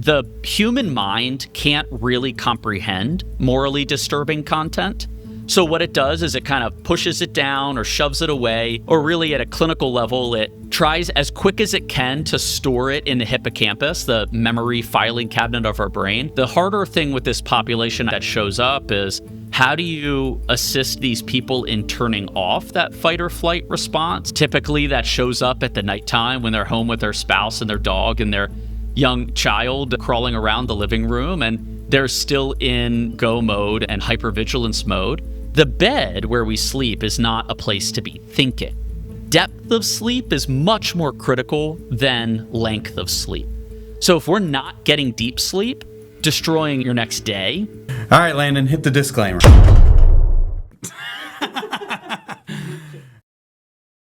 The human mind can't really comprehend morally disturbing content. So what it does is it kind of pushes it down or shoves it away, or really at a clinical level, it tries as quick as it can to store it in the hippocampus, the memory filing cabinet of our brain. The harder thing with this population that shows up is how do you assist these people in turning off that fight or flight response? Typically that shows up at the nighttime when they're home with their spouse and their dog and their young child crawling around the living room, and they're still in go mode and hypervigilance mode. The bed where we sleep is not a place to be thinking. Depth of sleep is much more critical than length of sleep. So if we're not getting deep sleep, destroying your next day. All right, Landon, hit the disclaimer.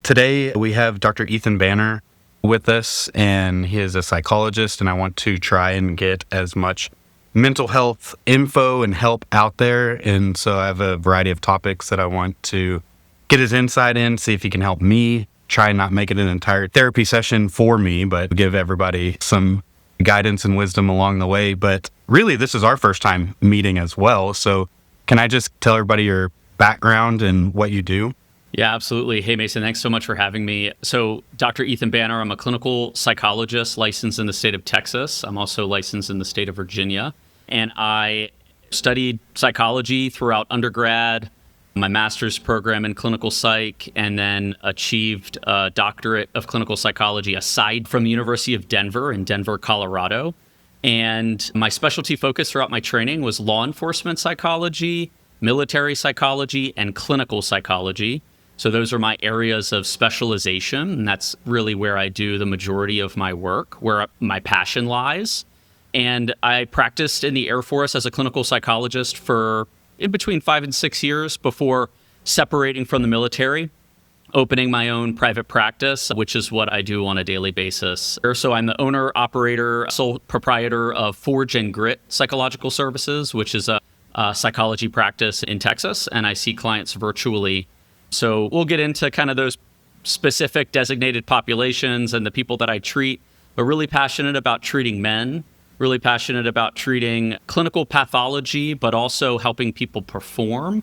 Today we have Dr. Ethan Banner with us, and he is a psychologist, and I want to try and get as much mental health info and help out there. And so I have a variety of topics that I want to get his insight in, see if he can help me, try and not make it an entire therapy session for me, but give everybody some guidance and wisdom along the way. But really, this is our first time meeting as well. So can I just tell everybody your background and what you do? Yeah, absolutely. Hey, Mason, thanks so much for having me. So Dr. Ethan Banner, I'm a clinical psychologist licensed in the state of Texas. I'm also licensed in the state of Virginia. And I studied psychology throughout undergrad, my master's program in clinical psych, and then achieved a doctorate of clinical psychology aside from the University of Denver in Denver, Colorado. And my specialty focus throughout my training was law enforcement psychology, military psychology, and clinical psychology. So those are my areas of specialization, and that's really where I do the majority of my work, where my passion lies. And I practiced in the Air Force as a clinical psychologist for in between 5 and 6 years before separating from the military, opening my own private practice, which is what I do on a daily basis. So I'm the owner, operator, sole proprietor of Forge and Grit Psychological Services, which is a psychology practice in Texas, and I see clients virtually. So we'll get into kind of those specific designated populations and the people that I treat, but really passionate about treating men, really passionate about treating clinical pathology, but also helping people perform.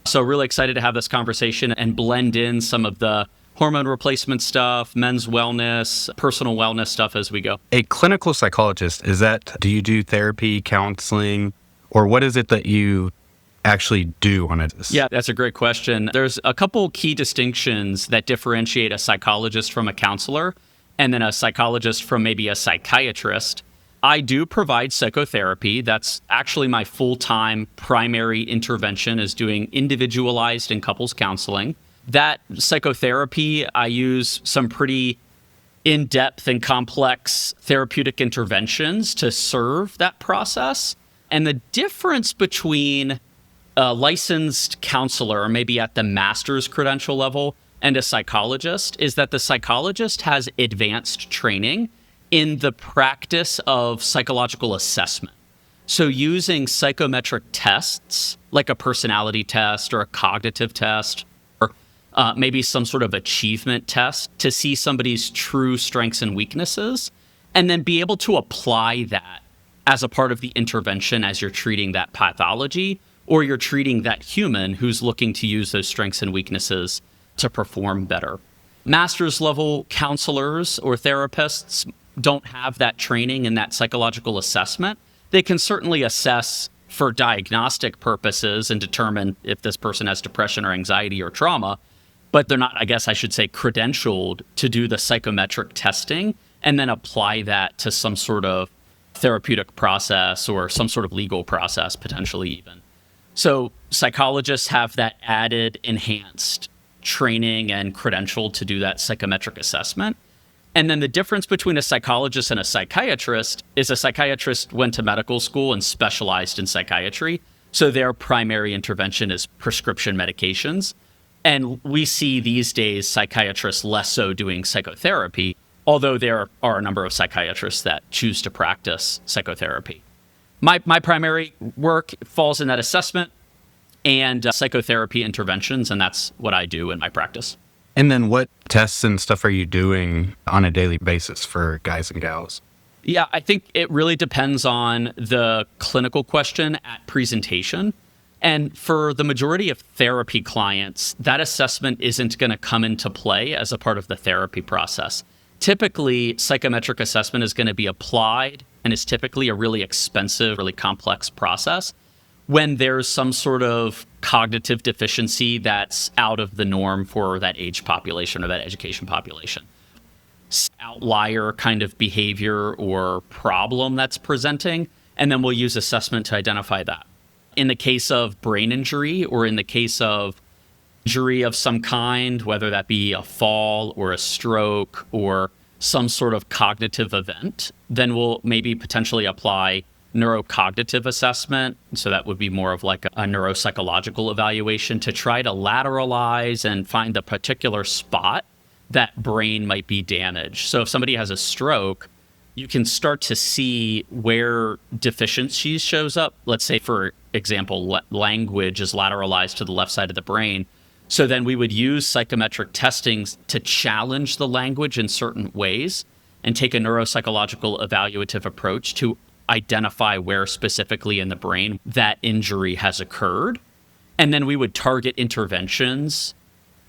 So really excited to have this conversation and blend in some of the hormone replacement stuff, men's wellness, personal wellness stuff as we go. A clinical psychologist, do you do therapy, counseling, or what is it that you actually do on it? Yeah, that's a great question. There's a couple key distinctions that differentiate a psychologist from a counselor, and then a psychologist from maybe a psychiatrist. I do provide psychotherapy. That's actually my full-time primary intervention, is doing individualized and couples counseling. That psychotherapy, I use some pretty in-depth and complex therapeutic interventions to serve that process. And the difference between a licensed counselor, maybe at the master's credential level, and a psychologist is that the psychologist has advanced training in the practice of psychological assessment. So using psychometric tests, like a personality test or a cognitive test, or maybe some sort of achievement test to see somebody's true strengths and weaknesses, and then be able to apply that as a part of the intervention as you're treating that pathology, or you're treating that human who's looking to use those strengths and weaknesses to perform better. Master's level counselors or therapists don't have that training and that psychological assessment. They can certainly assess for diagnostic purposes and determine if this person has depression or anxiety or trauma, but they're not, I guess I should say, credentialed to do the psychometric testing and then apply that to some sort of therapeutic process or some sort of legal process, potentially even. So psychologists have that added enhanced training and credential to do that psychometric assessment. And then the difference between a psychologist and a psychiatrist is a psychiatrist went to medical school and specialized in psychiatry. So their primary intervention is prescription medications. And we see these days psychiatrists less so doing psychotherapy, although there are a number of psychiatrists that choose to practice psychotherapy. My primary work falls in that assessment and psychotherapy interventions, and that's what I do in my practice. And then what tests and stuff are you doing on a daily basis for guys and gals? Yeah, I think it really depends on the clinical question at presentation. And for the majority of therapy clients, that assessment isn't going to come into play as a part of the therapy process. Typically, psychometric assessment is going to be applied and is typically a really expensive, really complex process when there's some sort of cognitive deficiency that's out of the norm for that age population or that education population. Outlier kind of behavior or problem that's presenting, and then we'll use assessment to identify that. In the case of brain injury or in the case of injury of some kind, whether that be a fall or a stroke or some sort of cognitive event, then we'll maybe potentially apply neurocognitive assessment. So that would be more of like a neuropsychological evaluation to try to lateralize and find the particular spot that brain might be damaged. So if somebody has a stroke, you can start to see where deficiency shows up. Let's say, for example, language is lateralized to the left side of the brain. So then we would use psychometric testing to challenge the language in certain ways and take a neuropsychological evaluative approach to identify where specifically in the brain that injury has occurred. And then we would target interventions,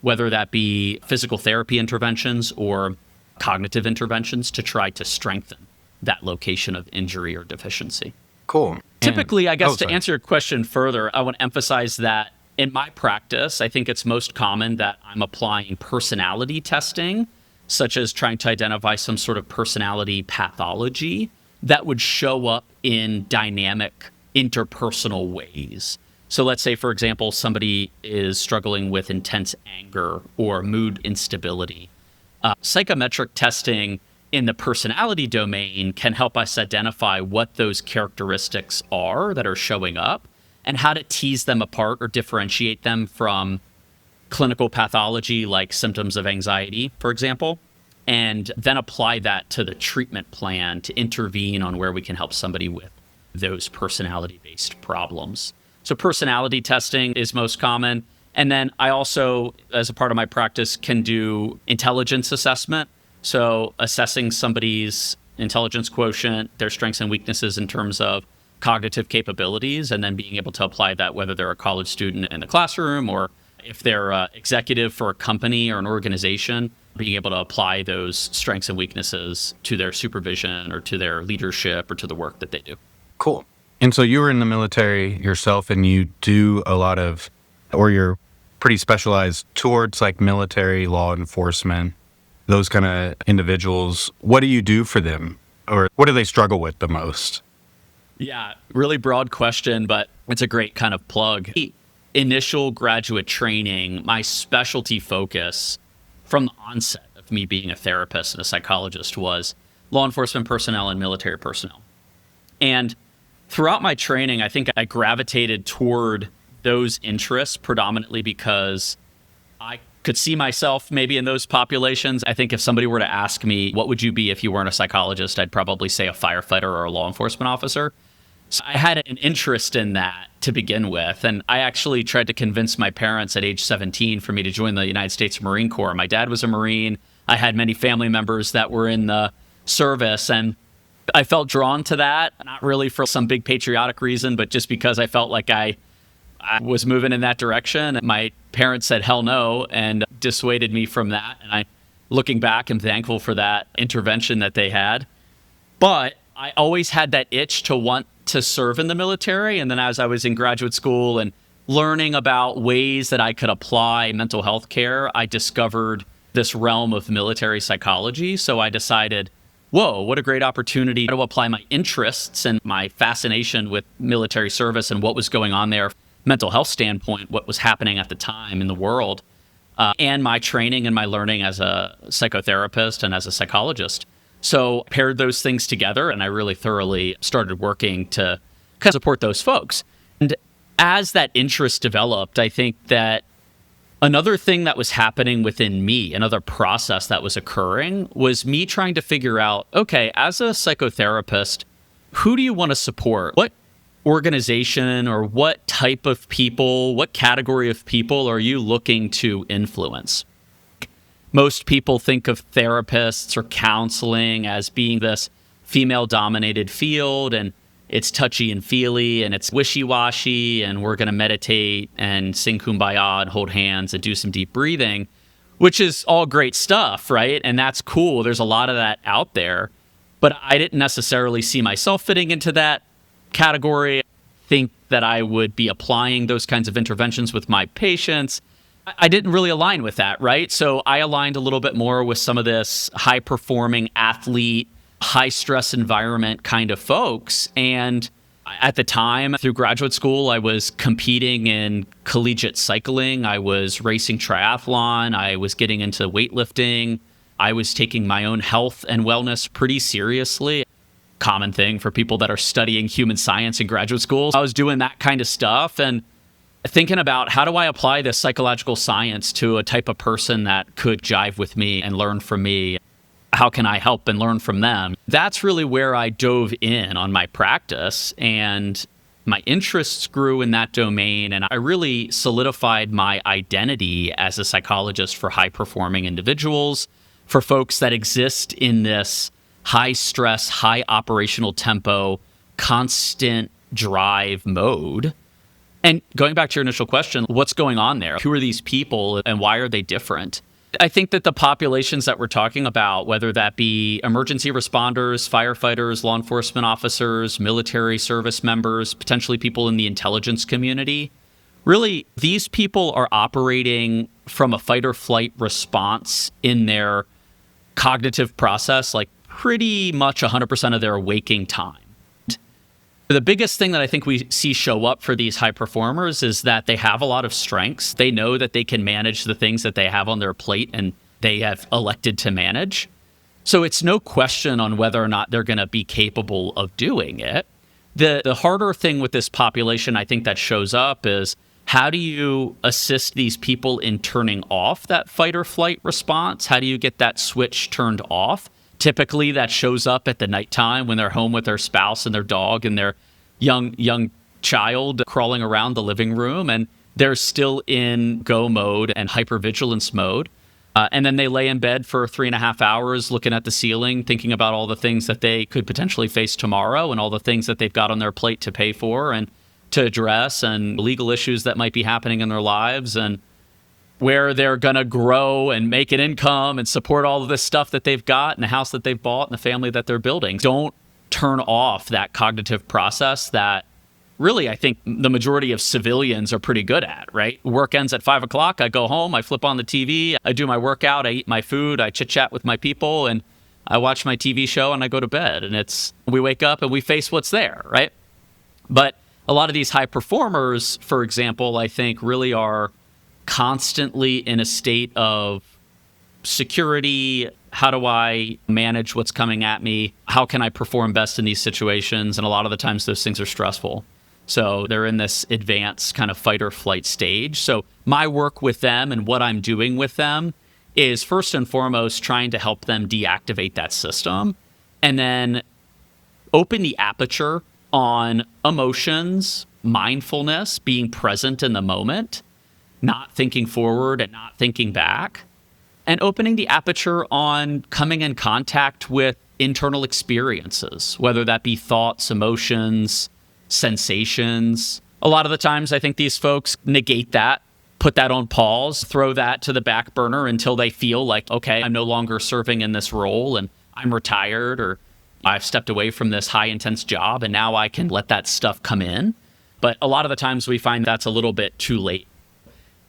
whether that be physical therapy interventions or cognitive interventions, to try to strengthen that location of injury or deficiency. Cool. Typically, I guess to answer your question further, I want to emphasize that in my practice, I think it's most common that I'm applying personality testing, such as trying to identify some sort of personality pathology that would show up in dynamic interpersonal ways. So let's say, for example, somebody is struggling with intense anger or mood instability. Psychometric testing in the personality domain can help us identify what those characteristics are that are showing up and how to tease them apart or differentiate them from clinical pathology like symptoms of anxiety, for example, and then apply that to the treatment plan to intervene on where we can help somebody with those personality-based problems. So personality testing is most common. And then I also, as a part of my practice, can do intelligence assessment. So assessing somebody's intelligence quotient, their strengths and weaknesses in terms of cognitive capabilities, and then being able to apply that whether they're a college student in the classroom or if they're an executive for a company or an organization, being able to apply those strengths and weaknesses to their supervision or to their leadership or to the work that they do. Cool. And so you were in the military yourself, and you do a lot of, or you're pretty specialized towards like military law enforcement, those kind of individuals. What do you do for them, or what do they struggle with the most? Yeah, really broad question, but it's a great kind of plug. Initial graduate training, my specialty focus from the onset of me being a therapist and a psychologist was law enforcement personnel and military personnel. And throughout my training, I think I gravitated toward those interests predominantly because I could see myself maybe in those populations. I think if somebody were to ask me, what would you be if you weren't a psychologist? I'd probably say a firefighter or a law enforcement officer. So I had an interest in that to begin with. And I actually tried to convince my parents at age 17 for me to join the United States Marine Corps. My dad was a Marine. I had many family members that were in the service, and I felt drawn to that, not really for some big patriotic reason, but just because I felt like I was moving in that direction. My parents said hell no and dissuaded me from that. And looking back, I'm thankful for that intervention that they had. But I always had that itch to want to serve in the military. And then as I was in graduate school and learning about ways that I could apply mental health care, I discovered this realm of military psychology. So I decided, whoa, what a great opportunity to apply my interests and my fascination with military service and what was going on there, mental health standpoint, what was happening at the time in the world, and my training and my learning as a psychotherapist and as a psychologist. So paired those things together, and I really thoroughly started working to kind of support those folks. And as that interest developed, I think that another thing that was happening within me, another process that was occurring, was me trying to figure out, okay, as a psychotherapist, who do you want to support? What organization or what type of people, what category of people are you looking to influence? Most people think of therapists or counseling as being this female-dominated field, and it's touchy and feely, and it's wishy-washy, and we're going to meditate and sing Kumbaya and hold hands and do some deep breathing, which is all great stuff, right? And that's cool. There's a lot of that out there. But I didn't necessarily see myself fitting into that category. I think that I would be applying those kinds of interventions with my patients. I didn't really align with that, right? So I aligned a little bit more with some of this high-performing athlete, high-stress environment kind of folks. And at the time, through graduate school, I was competing in collegiate cycling. I was racing triathlon. I was getting into weightlifting. I was taking my own health and wellness pretty seriously. Common thing for people that are studying human science in graduate school. I was doing that kind of stuff and thinking about how do I apply this psychological science to a type of person that could jive with me and learn from me? How can I help and learn from them? That's really where I dove in on my practice, and my interests grew in that domain, and I really solidified my identity as a psychologist for high-performing individuals, for folks that exist in this high stress, high operational tempo, constant drive mode. And going back to your initial question, what's going on there? Who are these people and why are they different? I think that the populations that we're talking about, whether that be emergency responders, firefighters, law enforcement officers, military service members, potentially people in the intelligence community, really, these people are operating from a fight or flight response in their cognitive process, like pretty much 100% of their waking time. The biggest thing that I think we see show up for these high performers is that they have a lot of strengths. They know that they can manage the things that they have on their plate and they have elected to manage. So it's no question on whether or not they're going to be capable of doing it. The harder thing with this population, I think, that shows up is how do you assist these people in turning off that fight or flight response? How do you get that switch turned off? Typically, that shows up at the nighttime when they're home with their spouse and their dog and their young child crawling around the living room, and they're still in go mode and hypervigilance mode. And then they lay in bed for 3.5 hours looking at the ceiling, thinking about all the things that they could potentially face tomorrow and all the things that they've got on their plate to pay for and to address, and legal issues that might be happening in their lives, and where they're going to grow and make an income and support all of this stuff that they've got and the house that they've bought and the family that they're building. Don't turn off that cognitive process that really I think the majority of civilians are pretty good at, right? Work ends at 5 o'clock. I go home, I flip on the TV, I do my workout, I eat my food, I chit chat with my people, and I watch my TV show and I go to bed. And we wake up and we face what's there, right? But a lot of these high performers, for example, I think really are constantly in a state of security. How do I manage what's coming at me? How can I perform best in these situations? And a lot of the times those things are stressful. So they're in this advanced kind of fight or flight stage. So my work with them and what I'm doing with them is first and foremost trying to help them deactivate that system and then open the aperture on emotions, mindfulness, being present in the moment, not thinking forward and not thinking back, and opening the aperture on coming in contact with internal experiences, whether that be thoughts, emotions, sensations. A lot of the times I think these folks negate that, put that on pause, throw that to the back burner until they feel like, okay, I'm no longer serving in this role and I'm retired, or I've stepped away from this high intense job and now I can let that stuff come in. But a lot of the times we find that's a little bit too late.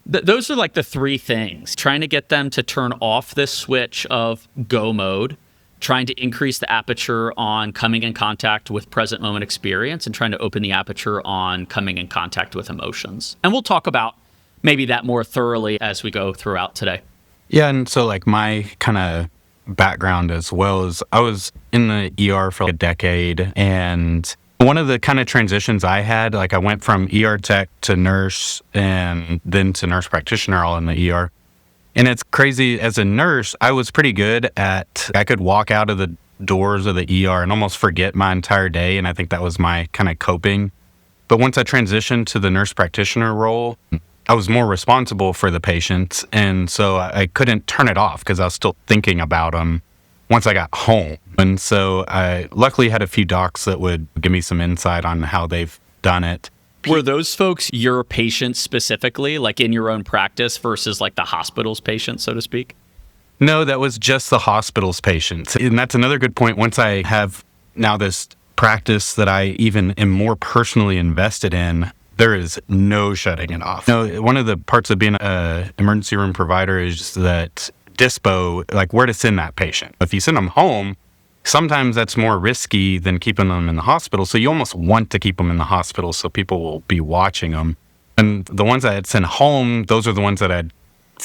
Those are like the three things: trying to get them to turn off this switch of go mode, trying to increase the aperture on coming in contact with present moment experience, and trying to open the aperture on coming in contact with emotions. And we'll talk about maybe that more thoroughly as we go throughout today. Yeah, and so like my kind of background as well is I was in the ER for like a decade, and one of the kind of transitions I had, like I went from ER tech to nurse and then to nurse practitioner all in the ER. And it's crazy, as a nurse, I was pretty good I could walk out of the doors of the ER and almost forget my entire day. And I think that was my kind of coping. But once I transitioned to the nurse practitioner role, I was more responsible for the patients. And so I couldn't turn it off because I was still thinking about them once I got home. And so I luckily had a few docs that would give me some insight on how they've done it. Were those folks your patients specifically, like in your own practice versus like the hospital's patients, so to speak? No, that was just the hospital's patients. And that's another good point. Once I have now this practice that I even am more personally invested in, there is no shutting it off. One of the parts of being an emergency room provider is that dispo, like where to send that patient. If you send them home, sometimes that's more risky than keeping them in the hospital. So you almost want to keep them in the hospital so people will be watching them. And the ones that I'd send home, those are the ones that I'd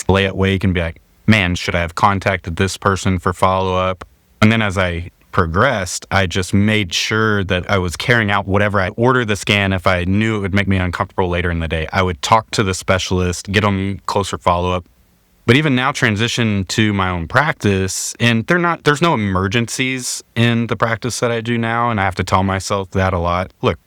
lay awake and be like, man, should I have contacted this person for follow-up? And then as I progressed, I just made sure that I was carrying out whatever I ordered the scan. If I knew it would make me uncomfortable later in the day, I would talk to the specialist, get them closer follow-up. But even now transition to my own practice, and there's no emergencies in the practice that I do now. And I have to tell myself that a lot. Look,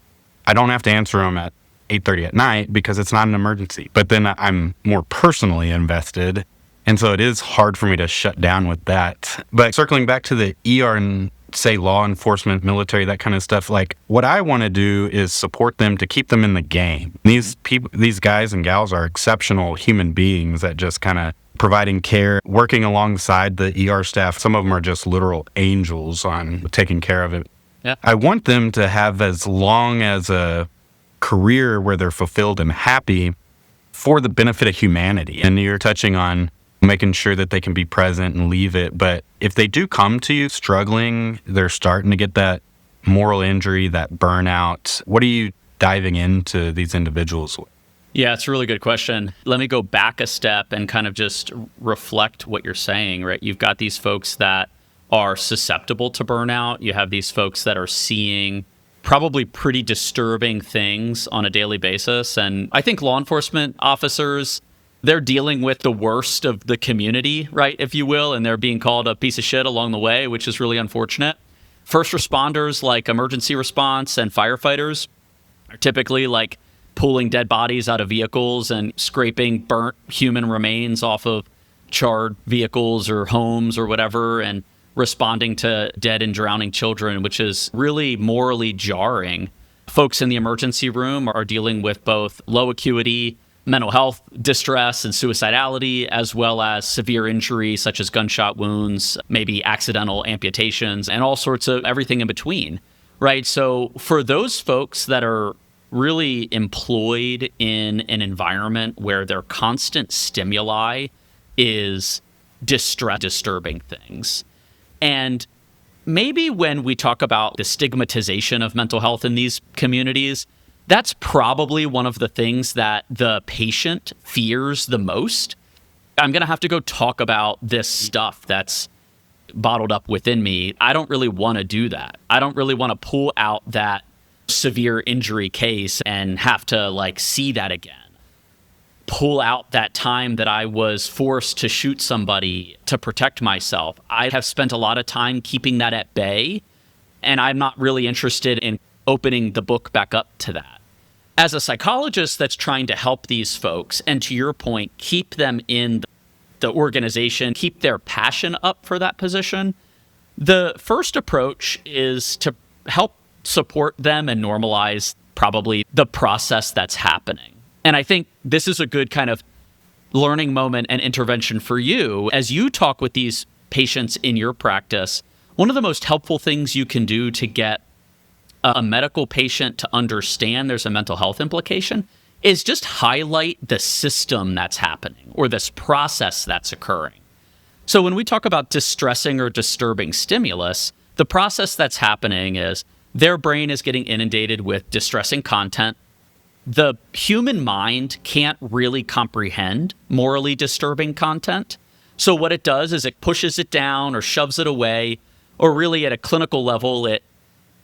I don't have to answer them at 8:30 at night because it's not an emergency, but then I'm more personally invested. And so it is hard for me to shut down with that. But circling back to the ER and say law enforcement, military, that kind of stuff, like what I want to do is support them to keep them in the game. These people, these guys and gals are exceptional human beings that just kind of providing care, working alongside the ER staff. Some of them are just literal angels on taking care of it. Yeah. I want them to have as long as a career where they're fulfilled and happy for the benefit of humanity. And you're touching on making sure that they can be present and leave it. But if they do come to you struggling, they're starting to get that moral injury, that burnout, what are you diving into these individuals with? Yeah, it's a really good question. Let me go back a step and kind of just reflect what you're saying, right? You've got these folks that are susceptible to burnout. You have these folks that are seeing probably pretty disturbing things on a daily basis. And I think law enforcement officers, they're dealing with the worst of the community, right, if you will, and they're being called a piece of shit along the way, which is really unfortunate. First responders like emergency response and firefighters are typically like pulling dead bodies out of vehicles and scraping burnt human remains off of charred vehicles or homes or whatever, and responding to dead and drowning children, which is really morally jarring. Folks in the emergency room are dealing with both low acuity mental health distress and suicidality, as well as severe injury such as gunshot wounds, maybe accidental amputations, and all sorts of everything in between, right? So for those folks that are really employed in an environment where their constant stimuli is disturbing things. And maybe when we talk about the stigmatization of mental health in these communities, that's probably one of the things that the patient fears the most. I'm going to have to go talk about this stuff that's bottled up within me. I don't really want to do that. I don't really want to pull out that severe injury case and have to like see that again. Pull out that time that I was forced to shoot somebody to protect myself. I have spent a lot of time keeping that at bay, and I'm not really interested in opening the book back up to that. As a psychologist that's trying to help these folks, and to your point, keep them in the organization, keep their passion up for that position, the first approach is to help support them and normalize probably the process that's happening. And I think this is a good kind of learning moment and intervention for you. As you talk with these patients in your practice, one of the most helpful things you can do to get a medical patient to understand there's a mental health implication is just highlight the system that's happening or this process that's occurring. So when we talk about distressing or disturbing stimulus, the process that's happening is their brain is getting inundated with distressing content. The human mind can't really comprehend morally disturbing content. So what it does is it pushes it down or shoves it away, or really at a clinical level, it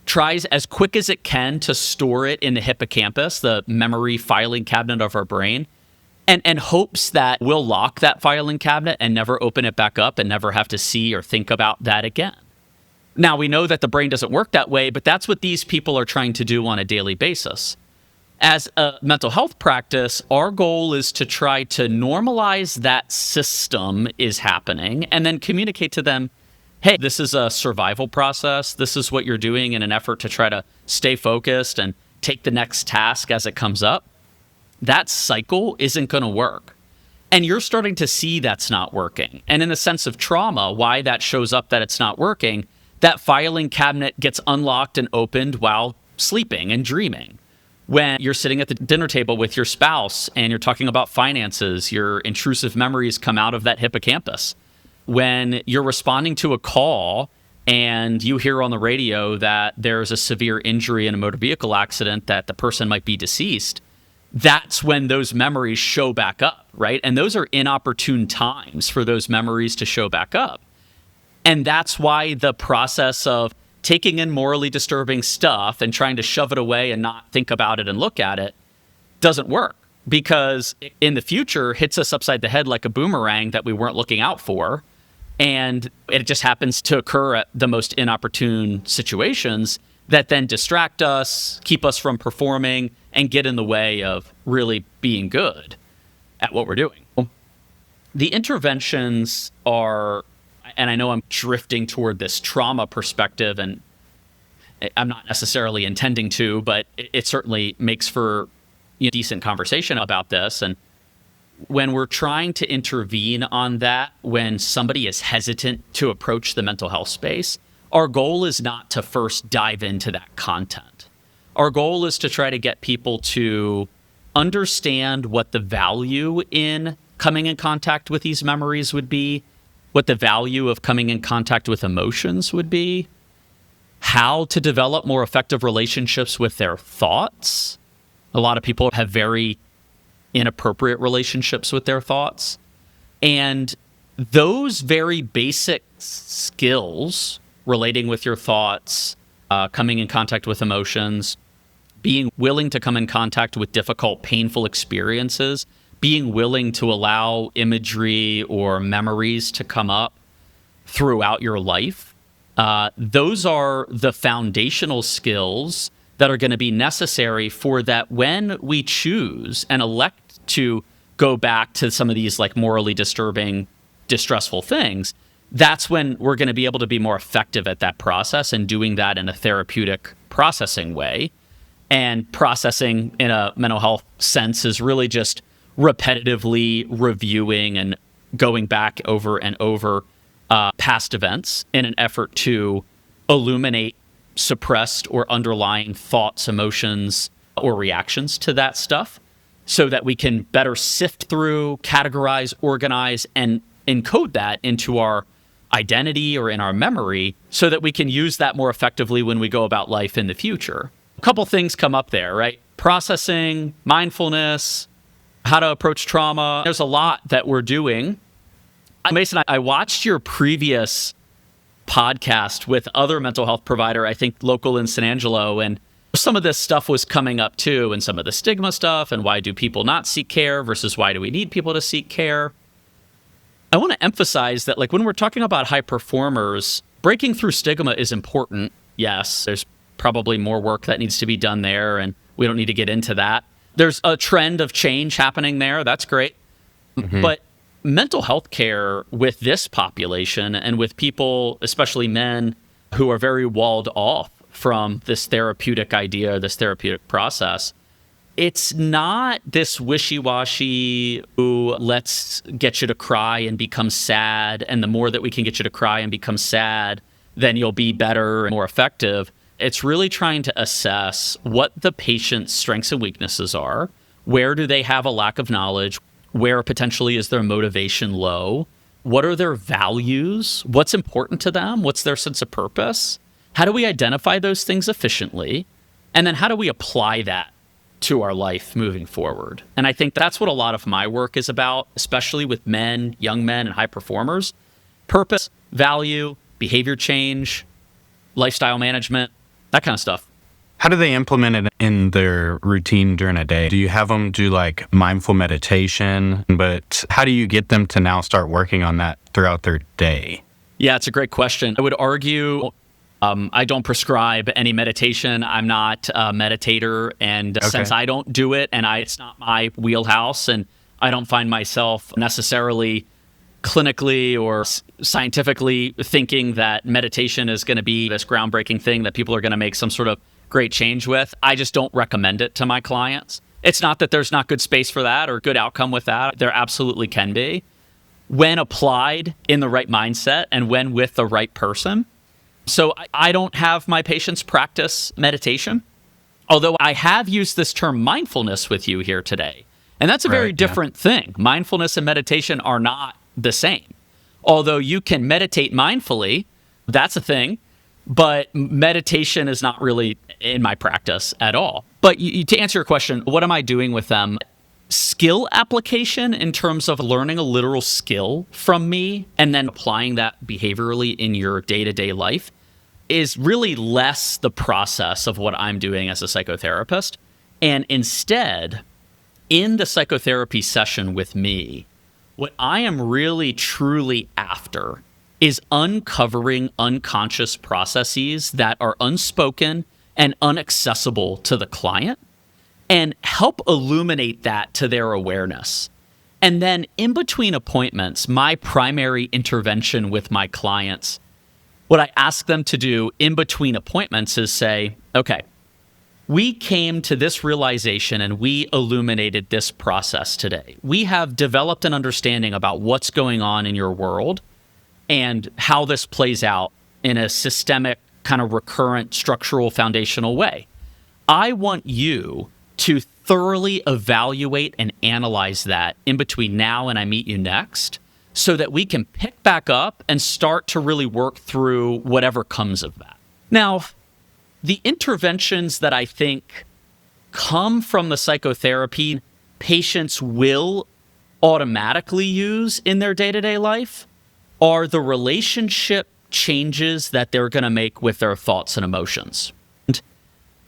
tries as quick as it can to store it in the hippocampus, the memory filing cabinet of our brain, and hopes that we'll lock that filing cabinet and never open it back up and never have to see or think about that again. Now, we know that the brain doesn't work that way, but that's what these people are trying to do on a daily basis. As a mental health practice, our goal is to try to normalize that system is happening and then communicate to them, hey, this is a survival process. This is what you're doing in an effort to try to stay focused and take the next task as it comes up, that cycle isn't going to work. And you're starting to see that's not working. And in the sense of trauma, why that shows up that it's not working, that filing cabinet gets unlocked and opened while sleeping and dreaming. When you're sitting at the dinner table with your spouse and you're talking about finances, your intrusive memories come out of that hippocampus. When you're responding to a call and you hear on the radio that there's a severe injury in a motor vehicle accident, that the person might be deceased, that's when those memories show back up, right? And those are inopportune times for those memories to show back up. And that's why the process of taking in morally disturbing stuff and trying to shove it away and not think about it and look at it doesn't work, because in the future hits us upside the head like a boomerang that we weren't looking out for. And it just happens to occur at the most inopportune situations that then distract us, keep us from performing, and get in the way of really being good at what we're doing. The interventions are, and I know I'm drifting toward this trauma perspective, and I'm not necessarily intending to, but it certainly makes for decent conversation about this. And when we're trying to intervene on that, when somebody is hesitant to approach the mental health space, our goal is not to first dive into that content. Our goal is to try to get people to understand what the value in coming in contact with these memories would be, what the value of coming in contact with emotions would be, how to develop more effective relationships with their thoughts. A lot of people have very inappropriate relationships with their thoughts. And those very basic skills, relating with your thoughts, coming in contact with emotions, being willing to come in contact with difficult, painful experiences, being willing to allow imagery or memories to come up throughout your life, those are the foundational skills that are going to be necessary for that when we choose and elect to go back to some of these like morally disturbing, distressful things, that's when we're going to be able to be more effective at that process and doing that in a therapeutic processing way. And processing in a mental health sense is really just repetitively reviewing and going back over and over past events in an effort to illuminate suppressed or underlying thoughts, emotions, or reactions to that stuff so that we can better sift through, categorize, organize, and encode that into our identity or in our memory so that we can use that more effectively when we go about life in the future. A couple things come up there, right? Processing, mindfulness, how to approach trauma. There's a lot that we're doing. Mason, I watched your previous podcast with other mental health provider, I think local in San Angelo, and some of this stuff was coming up too, and some of the stigma stuff, and why do people not seek care versus why do we need people to seek care? I want to emphasize that, like, when we're talking about high performers, breaking through stigma is important. Yes, there's probably more work that needs to be done there, and we don't need to get into that. There's a trend of change happening there. That's great. Mm-hmm. But mental health care with this population and with people, especially men, who are very walled off from this therapeutic idea, this therapeutic process, it's not this wishy-washy, ooh, let's get you to cry and become sad, and the more that we can get you to cry and become sad, then you'll be better and more effective. It's really trying to assess what the patient's strengths and weaknesses are. Where do they have a lack of knowledge? Where potentially is their motivation low? What are their values? What's important to them? What's their sense of purpose? How do we identify those things efficiently? And then how do we apply that to our life moving forward? And I think that's what a lot of my work is about, especially with men, young men, and high performers. Purpose, value, behavior change, lifestyle management, that kind of stuff. How do they implement it in their routine during a day? Do you have them do like mindful meditation? But how do you get them to now start working on that throughout their day? Yeah, it's a great question. I would argue I don't prescribe any meditation. I'm not a meditator. And since I don't do it and it's not my wheelhouse, and I don't find myself necessarily clinically or scientifically thinking that meditation is going to be this groundbreaking thing that people are going to make some sort of great change with. I just don't recommend it to my clients. It's not that there's not good space for that or good outcome with that. There absolutely can be, when applied in the right mindset and when with the right person. So I don't have my patients practice meditation, although I have used this term mindfulness with you here today. And that's a very different thing. Mindfulness and meditation are not the same. Although you can meditate mindfully, that's a thing, but meditation is not really in my practice at all. But to answer your question, what am I doing with them? Skill application in terms of learning a literal skill from me and then applying that behaviorally in your day-to-day life is really less the process of what I'm doing as a psychotherapist. And instead, in the psychotherapy session with me, what I am really truly after is uncovering unconscious processes that are unspoken and inaccessible to the client and help illuminate that to their awareness. And then in between appointments, my primary intervention with my clients, what I ask them to do in between appointments is say, okay, we came to this realization and we illuminated this process today. We have developed an understanding about what's going on in your world and how this plays out in a systemic, kind of recurrent, structural, foundational way. I want you to thoroughly evaluate and analyze that in between now and I meet you next, so that we can pick back up and start to really work through whatever comes of that. Now, the interventions that I think come from the psychotherapy patients will automatically use in their day-to-day life are the relationship changes that they're going to make with their thoughts and emotions. And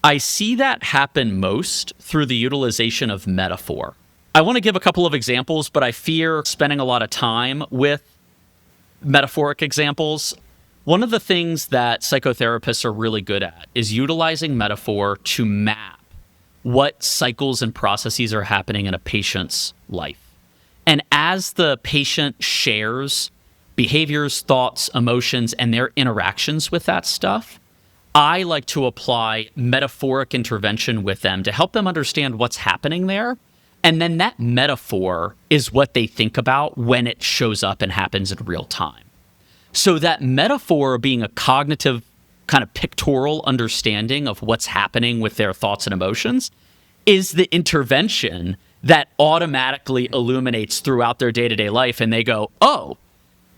I see that happen most through the utilization of metaphor. I want to give a couple of examples, but I fear spending a lot of time with metaphoric examples. One of the things that psychotherapists are really good at is utilizing metaphor to map what cycles and processes are happening in a patient's life. And as the patient shares behaviors, thoughts, emotions, and their interactions with that stuff, I like to apply metaphoric intervention with them to help them understand what's happening there. And then that metaphor is what they think about when it shows up and happens in real time. So that metaphor being a cognitive kind of pictorial understanding of what's happening with their thoughts and emotions is the intervention that automatically illuminates throughout their day-to-day life. And they go, oh,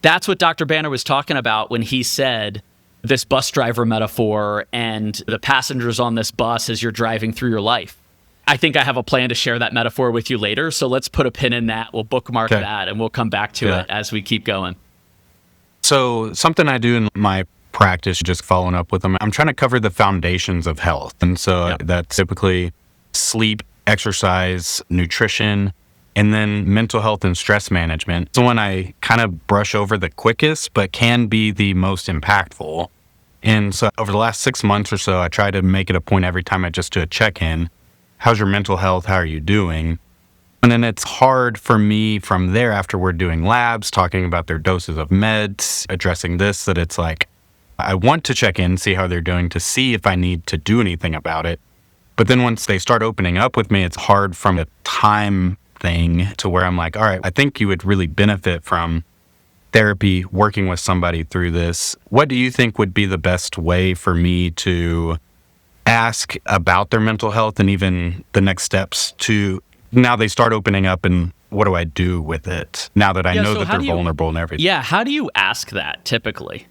that's what Dr. Banner was talking about when he said this bus driver metaphor and the passengers on this bus as you're driving through your life. I think I have a plan to share that metaphor with you later. So let's put a pin in that. We'll bookmark that and we'll come back to it as we keep going. So something I do in my practice, just following up with them, I'm trying to cover the foundations of health. And so that's typically sleep, exercise, nutrition, and then mental health and stress management. It's the one I kind of brush over the quickest, but can be the most impactful. And so over the last 6 months or so, I try to make it a point every time I just do a check-in. How's your mental health? How are you doing? And then it's hard for me from there after we're doing labs, talking about their doses of meds, addressing this, that it's like, I want to check in, see how they're doing to see if I need to do anything about it. But then once they start opening up with me, it's hard from a time thing to where I'm like, all right, I think you would really benefit from therapy, working with somebody through this. What do you think would be the best way for me to ask about their mental health and even the next steps to now they start opening up, and what do I do with it now that I know that they're vulnerable and everything? Yeah, how do you ask that typically?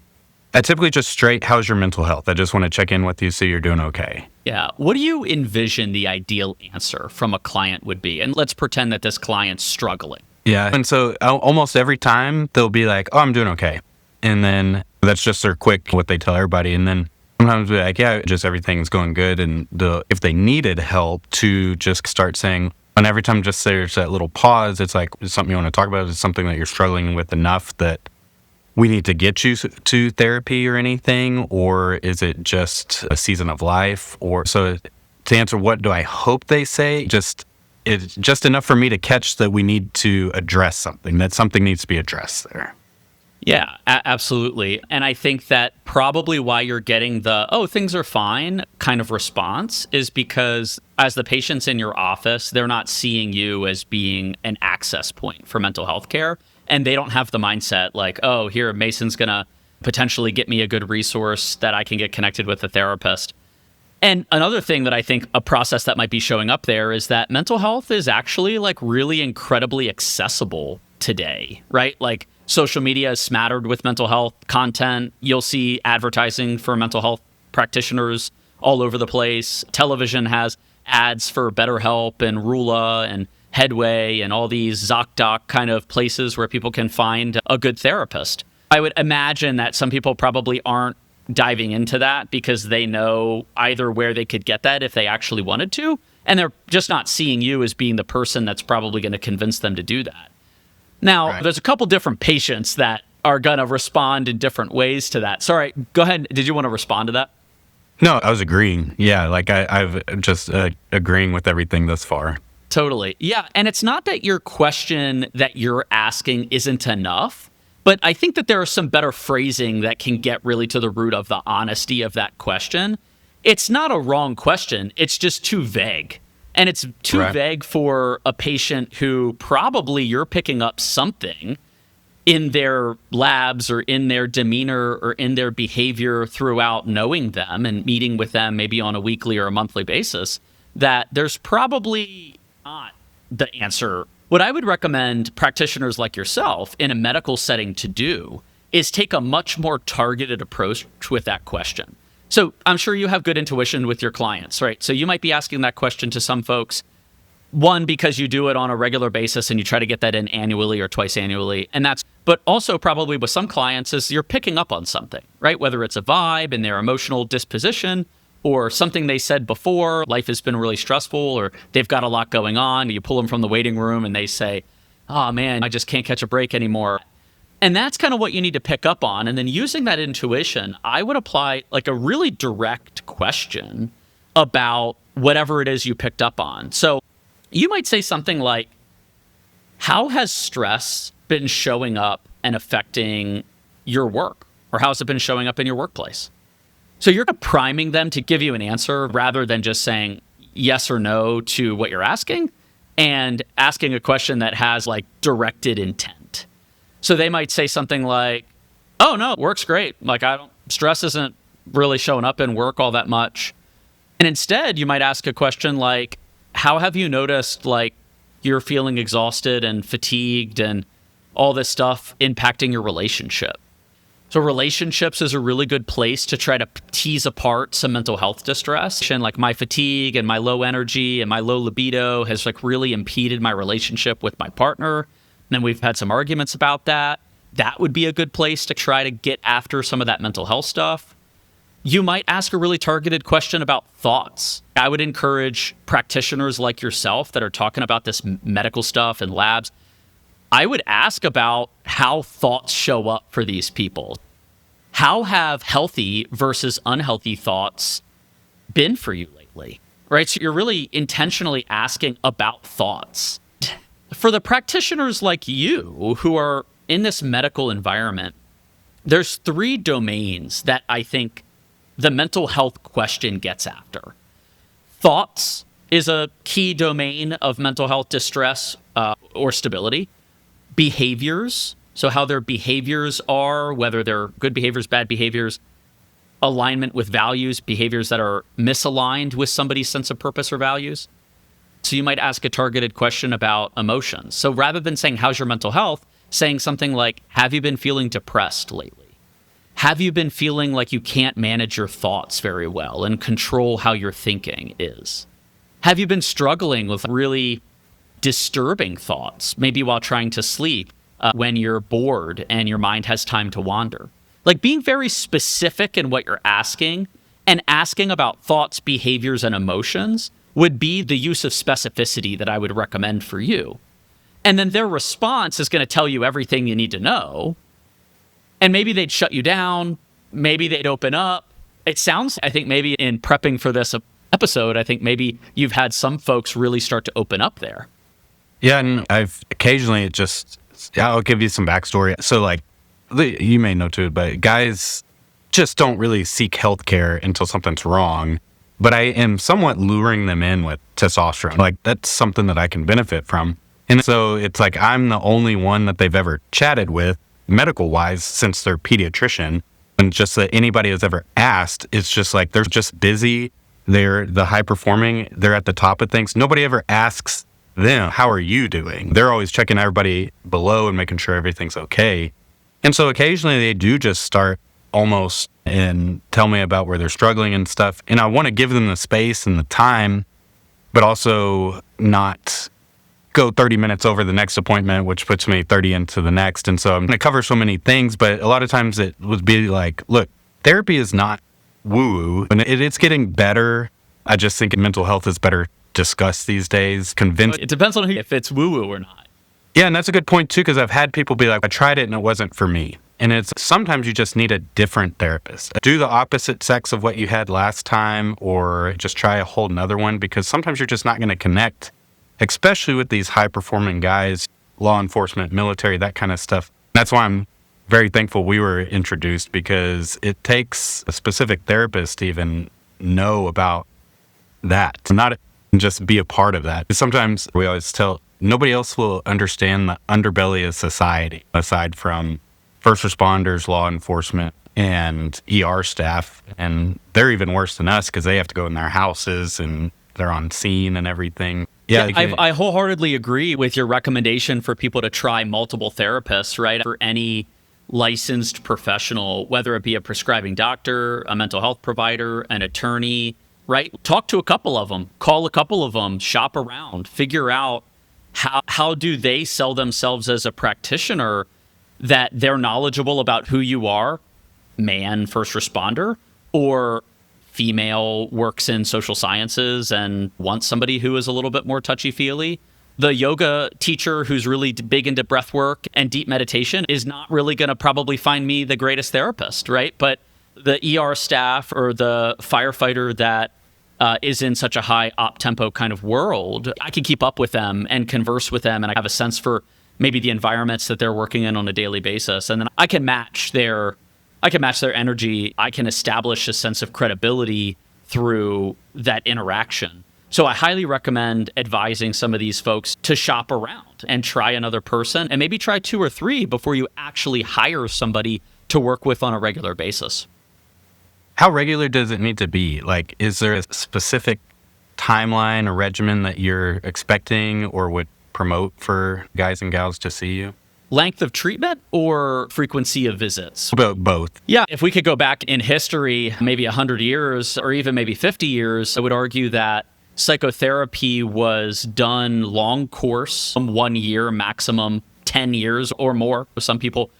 I typically just straight, how's your mental health? I just want to check in with you so you're doing okay. Yeah. What do you envision the ideal answer from a client would be? And let's pretend that this client's struggling. Yeah. And so almost every time they'll be like, oh, I'm doing okay. And then that's just their quick, what they tell everybody. And then sometimes they'll be like, yeah, just everything's going good. And if they needed help, to just start saying, and every time just there's that little pause, it's like, is something you want to talk about? Is something that you're struggling with enough that we need to get you to therapy or anything? Or is it just a season of life? Or so to answer, what do I hope they say? Just it's just enough for me to catch that we need to address something, that something needs to be addressed there. Yeah, absolutely. And I think that probably why you're getting the, oh, things are fine kind of response is because as the patients in your office, they're not seeing you as being an access point for mental health care. And they don't have the mindset like, oh, here, Mason's going to potentially get me a good resource that I can get connected with a therapist. And another thing that I think a process that might be showing up there is that mental health is actually like really incredibly accessible today, right? Like social media is smattered with mental health content. You'll see advertising for mental health practitioners all over the place. Television has ads for BetterHelp and Rula and Headway and all these ZocDoc kind of places where people can find a good therapist. I would imagine that some people probably aren't diving into that because they know either where they could get that if they actually wanted to, and they're just not seeing you as being the person that's probably going to convince them to do that. Now, There's a couple different patients that are going to respond in different ways to that. Sorry, go ahead. Did you want to respond to that? No, I was agreeing. Yeah, like I've just agreeing with everything thus far. Totally. Yeah, and it's not that your question that you're asking isn't enough, but I think that there are some better phrasing that can get really to the root of the honesty of that question. It's not a wrong question. It's just too vague. And it's too vague for a patient who probably you're picking up something in their labs or in their demeanor or in their behavior throughout knowing them and meeting with them maybe on a weekly or a monthly basis, that there's probably not the answer. What I would recommend practitioners like yourself in a medical setting to do is take a much more targeted approach with that question. So I'm sure you have good intuition with your clients, right? So you might be asking that question to some folks, one, because you do it on a regular basis and you try to get that in annually or twice annually. But also probably with some clients is you're picking up on something, right? Whether it's a vibe in their emotional disposition or something they said before, life has been really stressful, or they've got a lot going on. You pull them from the waiting room and they say, oh man, I just can't catch a break anymore. And that's kind of what you need to pick up on. And then using that intuition, I would apply like a really direct question about whatever it is you picked up on. So you might say something like, how has stress been showing up and affecting your work? Or how has it been showing up in your workplace? So you're priming them to give you an answer rather than just saying yes or no to what you're asking, and asking a question that has like directed intent. So they might say something like, oh no, work's great. Like stress isn't really showing up in work all that much. And instead you might ask a question like, how have you noticed like you're feeling exhausted and fatigued and all this stuff impacting your relationship? So relationships is a really good place to try to tease apart some mental health distress. And like my fatigue and my low energy and my low libido has like really impeded my relationship with my partner. And then we've had some arguments about that. That would be a good place to try to get after some of that mental health stuff. You might ask a really targeted question about thoughts. I would encourage practitioners like yourself that are talking about this medical stuff and labs. I would ask about how thoughts show up for these people. How have healthy versus unhealthy thoughts been for you lately? Right? So you're really intentionally asking about thoughts. For the practitioners like you who are in this medical environment, there's 3 domains that I think the mental health question gets after. Thoughts is a key domain of mental health distress or stability. Behaviors, so how their behaviors are, whether they're good behaviors, bad behaviors, alignment with values, behaviors that are misaligned with somebody's sense of purpose or values. So you might ask a targeted question about emotions. So rather than saying, how's your mental health, saying something like, have you been feeling depressed lately? Have you been feeling like you can't manage your thoughts very well and control how your thinking is? Have you been struggling with really disturbing thoughts, maybe while trying to sleep, when you're bored and your mind has time to wander? Like being very specific in what you're asking and asking about thoughts, behaviors, and emotions would be the use of specificity that I would recommend for you. And then their response is going to tell you everything you need to know. And maybe they'd shut you down. Maybe they'd open up. It sounds, I think maybe in prepping for this episode, I think maybe you've had some folks really start to open up there. Yeah, and I've occasionally I'll give you some backstory. So like, you may know too, but guys just don't really seek healthcare until something's wrong. But I am somewhat luring them in with testosterone. Like, that's something that I can benefit from. And so it's like I'm the only one that they've ever chatted with, medical-wise, since they're pediatrician. And just that anybody has ever asked, it's just like they're just busy. They're the high-performing. They're at the top of things. Nobody ever asks them, how are you doing? They're always checking everybody below and making sure everything's okay. And so occasionally they do just start almost and tell me about where they're struggling and stuff. And I want to give them the space and the time, but also not go 30 minutes over the next appointment, which puts me 30 into the next. And so I'm going to cover so many things, but a lot of times it would be like, look, therapy is not woo-woo, and it's getting better. I just think mental health is better discussed these days. It depends on if it's woo-woo or not. Yeah, and that's a good point too, because I've had people be like, I tried it and it wasn't for me. And it's sometimes you just need a different therapist. Do the opposite sex of what you had last time, or just try a whole nother one, because sometimes you're just not going to connect, especially with these high-performing guys, law enforcement, military, that kind of stuff. That's why I'm very thankful we were introduced, because it takes a specific therapist to even know about that, not just be a part of that. Sometimes we always tell, nobody else will understand the underbelly of society, aside from first responders, law enforcement, and ER staff. And they're even worse than us because they have to go in their houses and they're on scene and everything. Yeah, I wholeheartedly agree with your recommendation for people to try multiple therapists, right? For any licensed professional, whether it be a prescribing doctor, a mental health provider, an attorney, right? Talk to a couple of them, call a couple of them, shop around, figure out how do they sell themselves as a practitioner, that they're knowledgeable about who you are, man, first responder, or female, works in social sciences and wants somebody who is a little bit more touchy-feely. The yoga teacher who's really big into breath work and deep meditation is not really going to probably find me the greatest therapist, right? But the ER staff or the firefighter that is in such a high op-tempo kind of world, I can keep up with them and converse with them, and I have a sense for maybe the environments that they're working in on a daily basis. And then I can match their energy. I can establish a sense of credibility through that interaction. So I highly recommend advising some of these folks to shop around and try another person, and maybe try 2 or 3 before you actually hire somebody to work with on a regular basis. How regular does it need to be? Like, is there a specific timeline or regimen that you're expecting or would promote for guys and gals to see you? Length of treatment or frequency of visits? Both. Yeah, if we could go back in history, maybe 100 years or even maybe 50 years, I would argue that psychotherapy was done long course, 1 year, maximum 10 years or more. Some people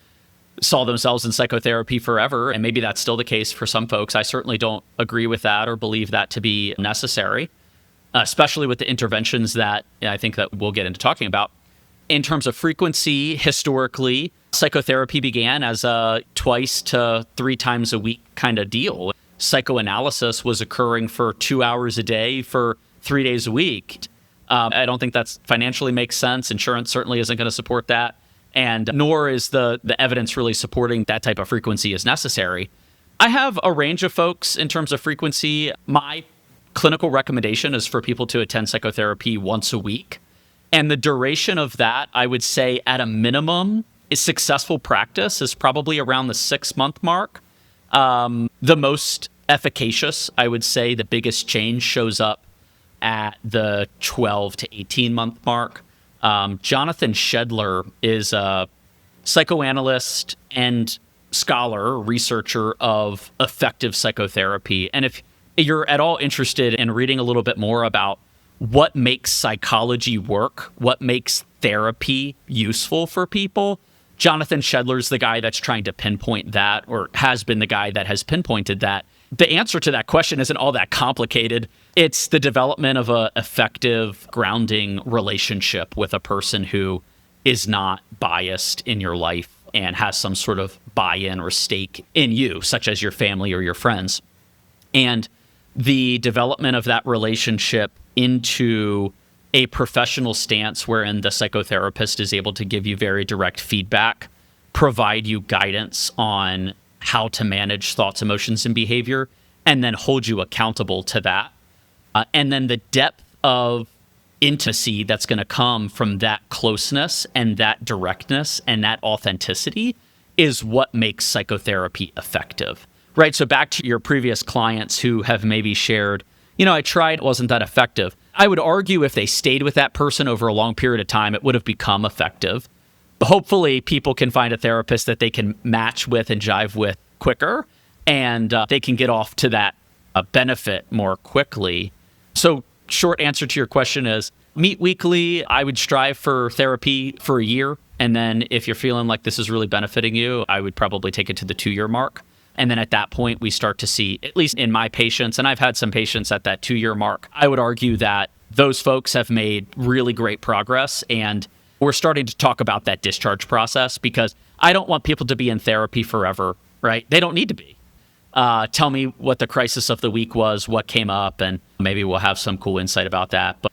saw themselves in psychotherapy forever, and maybe that's still the case for some folks. I certainly don't agree with that or believe that to be necessary, especially with the interventions that I think that we'll get into talking about. In terms of frequency, historically, psychotherapy began as a 2 to 3 times a week kind of deal. Psychoanalysis was occurring for 2 hours a day for 3 days a week. I don't think that financially makes sense. Insurance certainly isn't going to support that. And nor is the evidence really supporting that type of frequency is necessary. I have a range of folks in terms of frequency. My clinical recommendation is for people to attend psychotherapy once a week. And the duration of that, I would say at a minimum, is successful practice is probably around the 6-month mark. The most efficacious, I would say, the biggest change shows up at the 12 to 18-month mark. Jonathan Shedler is a psychoanalyst and scholar, researcher of effective psychotherapy. And if you're at all interested in reading a little bit more about what makes psychology work, what makes therapy useful for people, Jonathan Shedler's the guy that's trying to pinpoint that, or has been the guy that has pinpointed that. The answer to that question isn't all that complicated. It's the development of an effective grounding relationship with a person who is not biased in your life and has some sort of buy-in or stake in you, such as your family or your friends. And the development of that relationship into a professional stance wherein the psychotherapist is able to give you very direct feedback, provide you guidance on how to manage thoughts, emotions, and behavior, and then hold you accountable to that. And then the depth of intimacy that's going to come from that closeness and that directness and that authenticity is what makes psychotherapy effective, right? So back to your previous clients who have maybe shared, I tried, it wasn't that effective. I would argue if they stayed with that person over a long period of time, it would have become effective. But hopefully people can find a therapist that they can match with and jive with quicker, and they can get off to that benefit more quickly. So short answer to your question is meet weekly. I would strive for therapy for a year. And then if you're feeling like this is really benefiting you, I would probably take it to the 2-year mark. And then at that point, we start to see, at least in my patients, and I've had some patients at that 2-year mark, I would argue that those folks have made really great progress. And we're starting to talk about that discharge process, because I don't want people to be in therapy forever, right? They don't need to be. Tell me what the crisis of the week was, what came up, and maybe we'll have some cool insight about that. But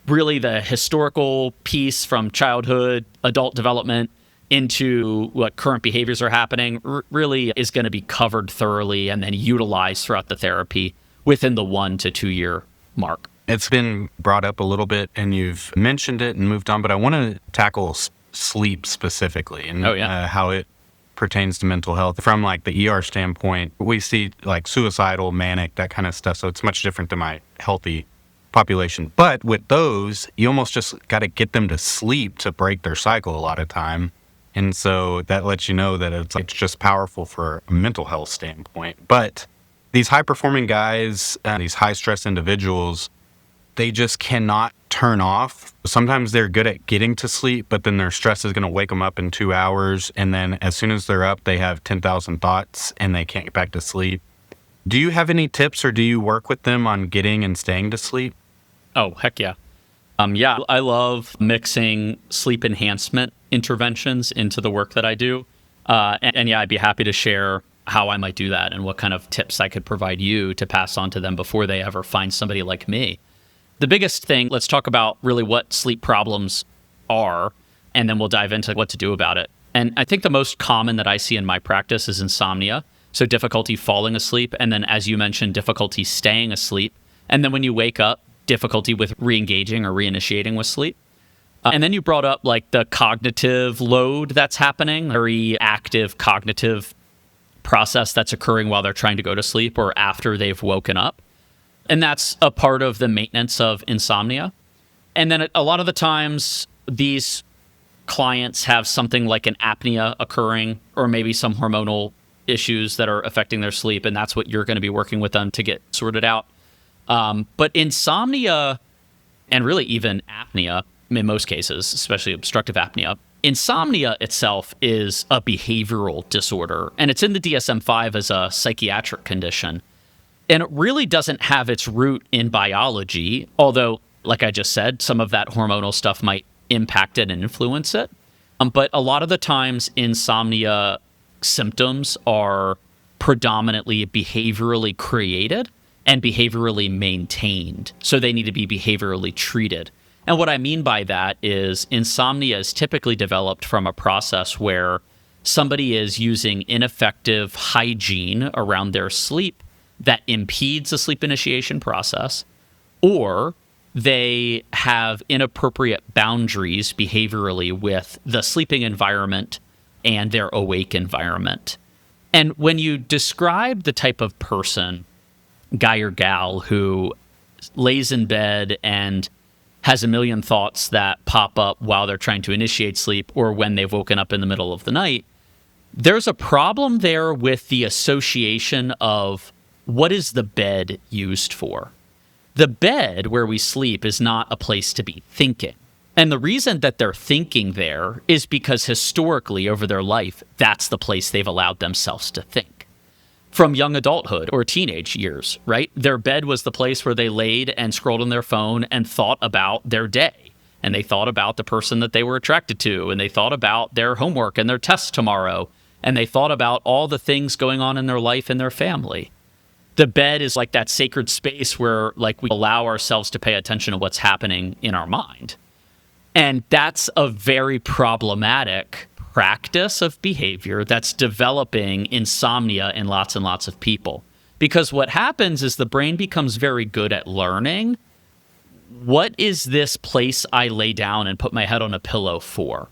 really the historical piece from childhood, adult development, into what current behaviors are happening really is going to be covered thoroughly and then utilized throughout the therapy within the 1 to 2 year mark. It's been brought up a little bit and you've mentioned it and moved on, but I want to tackle sleep specifically and how it pertains to mental health. From like the ER standpoint, we see like suicidal, manic, that kind of stuff. So it's much different than my healthy population. But with those, you almost just got to get them to sleep to break their cycle a lot of time. And so that lets you know that it's just powerful for a mental health standpoint. But these high-performing guys, these high-stress individuals, they just cannot turn off. Sometimes they're good at getting to sleep, but then their stress is going to wake them up in 2 hours. And then as soon as they're up, they have 10,000 thoughts and they can't get back to sleep. Do you have any tips, or do you work with them on getting and staying to sleep? Oh, heck yeah. I love mixing sleep enhancement interventions into the work that I do. And I'd be happy to share how I might do that and what kind of tips I could provide you to pass on to them before they ever find somebody like me. The biggest thing, let's talk about really what sleep problems are, and then we'll dive into what to do about it. And I think the most common that I see in my practice is insomnia. So difficulty falling asleep. And then, as you mentioned, difficulty staying asleep. And then when you wake up, difficulty with re-engaging or reinitiating with sleep. And then you brought up like the cognitive load that's happening, very active cognitive process that's occurring while they're trying to go to sleep or after they've woken up. And that's a part of the maintenance of insomnia. And then a lot of the times these clients have something like an apnea occurring, or maybe some hormonal issues that are affecting their sleep. And that's what you're going to be working with them to get sorted out. But insomnia, and really even apnea in most cases, especially obstructive apnea, insomnia itself is a behavioral disorder, and it's in the DSM-5 as a psychiatric condition. And it really doesn't have its root in biology, although, like I just said, some of that hormonal stuff might impact it and influence it. But a lot of the times, insomnia symptoms are predominantly behaviorally created and behaviorally maintained. So they need to be behaviorally treated. And what I mean by that is insomnia is typically developed from a process where somebody is using ineffective hygiene around their sleep that impedes the sleep initiation process, or they have inappropriate boundaries behaviorally with the sleeping environment and their awake environment. And when you describe the type of person, guy or gal, who lays in bed and has a million thoughts that pop up while they're trying to initiate sleep or when they've woken up in the middle of the night, there's a problem there with the association of what is the bed used for. The bed where we sleep is not a place to be thinking. And the reason that they're thinking there is because historically over their life, that's the place they've allowed themselves to think. From young adulthood or teenage years, right? Their bed was the place where they laid and scrolled on their phone and thought about their day. And they thought about the person that they were attracted to. And they thought about their homework and their tests tomorrow. And they thought about all the things going on in their life and their family. The bed is like that sacred space where like we allow ourselves to pay attention to what's happening in our mind. And that's a very problematic practice of behavior that's developing insomnia in lots and lots of people. Because what happens is the brain becomes very good at learning, what is this place I lay down and put my head on a pillow for?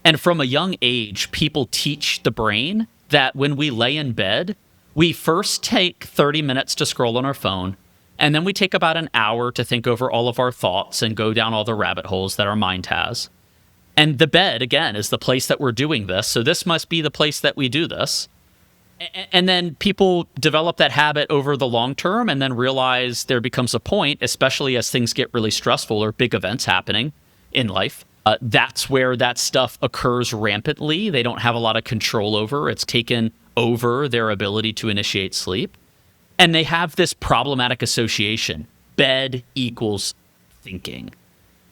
And from a young age, people teach the brain that when we lay in bed, we first take 30 minutes to scroll on our phone, and then we take about an hour to think over all of our thoughts and go down all the rabbit holes that our mind has. And the bed, again, is the place that we're doing this. So this must be the place that we do this. And then people develop that habit over the long term and then realize there becomes a point, especially as things get really stressful or big events happening in life. That's where that stuff occurs rampantly. They don't have a lot of control over. It's taken over their ability to initiate sleep. And they have this problematic association. Bed equals thinking.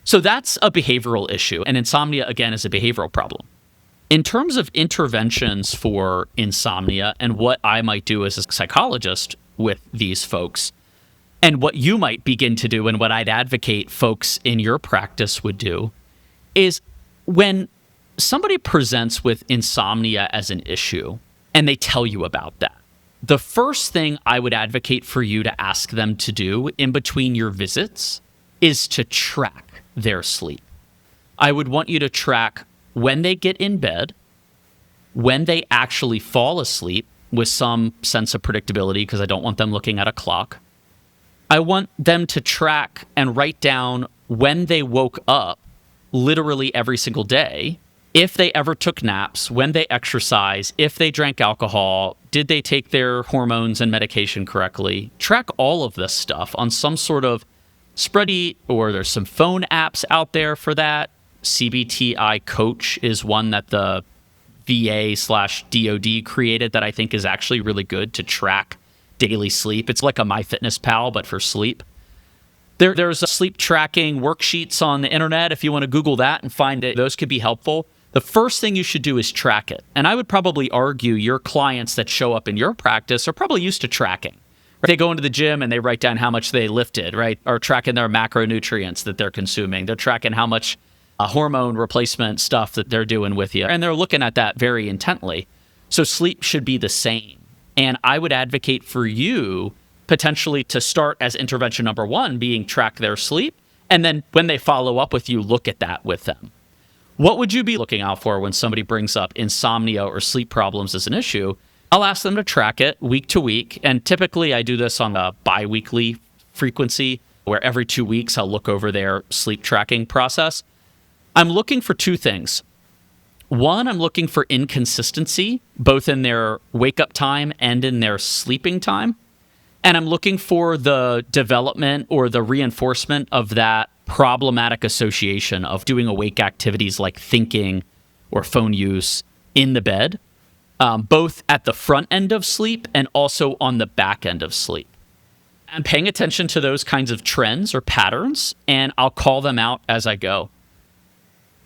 So that's a behavioral issue. And insomnia, again, is a behavioral problem. In terms of interventions for insomnia and what I might do as a psychologist with these folks, and what you might begin to do and what I'd advocate folks in your practice would do, is when somebody presents with insomnia as an issue and they tell you about that, the first thing I would advocate for you to ask them to do in between your visits is to track their sleep. I would want you to track when they get in bed, when they actually fall asleep with some sense of predictability, because I don't want them looking at a clock. I want them to track and write down when they woke up literally every single day, if they ever took naps, when they exercise, if they drank alcohol, did they take their hormones and medication correctly. Track all of this stuff on some sort of spreadsheet, or there's some phone apps out there for that. CBTI Coach is one that the VA/DOD created that I think is actually really good to track daily sleep. It's like a MyFitnessPal, but for sleep. There's a sleep tracking worksheets on the internet if you want to Google that and find it. Those could be helpful. The first thing you should do is track it. And I would probably argue your clients that show up in your practice are probably used to tracking. They go into the gym and they write down how much they lifted, right? Or tracking their macronutrients that they're consuming. They're tracking how much hormone replacement stuff that they're doing with you. And they're looking at that very intently. So sleep should be the same. And I would advocate for you potentially to start as intervention number one, being track their sleep. And then when they follow up with you, look at that with them. What would you be looking out for when somebody brings up insomnia or sleep problems as an issue? I'll ask them to track it week to week. And typically I do this on a bi-weekly frequency where every 2 weeks I'll look over their sleep tracking process. I'm looking for two things. One, I'm looking for inconsistency, both in their wake-up time and in their sleeping time. And I'm looking for the development or the reinforcement of that problematic association of doing awake activities like thinking or phone use in the bed, both at the front end of sleep and also on the back end of sleep. I'm paying attention to those kinds of trends or patterns, and I'll call them out as I go.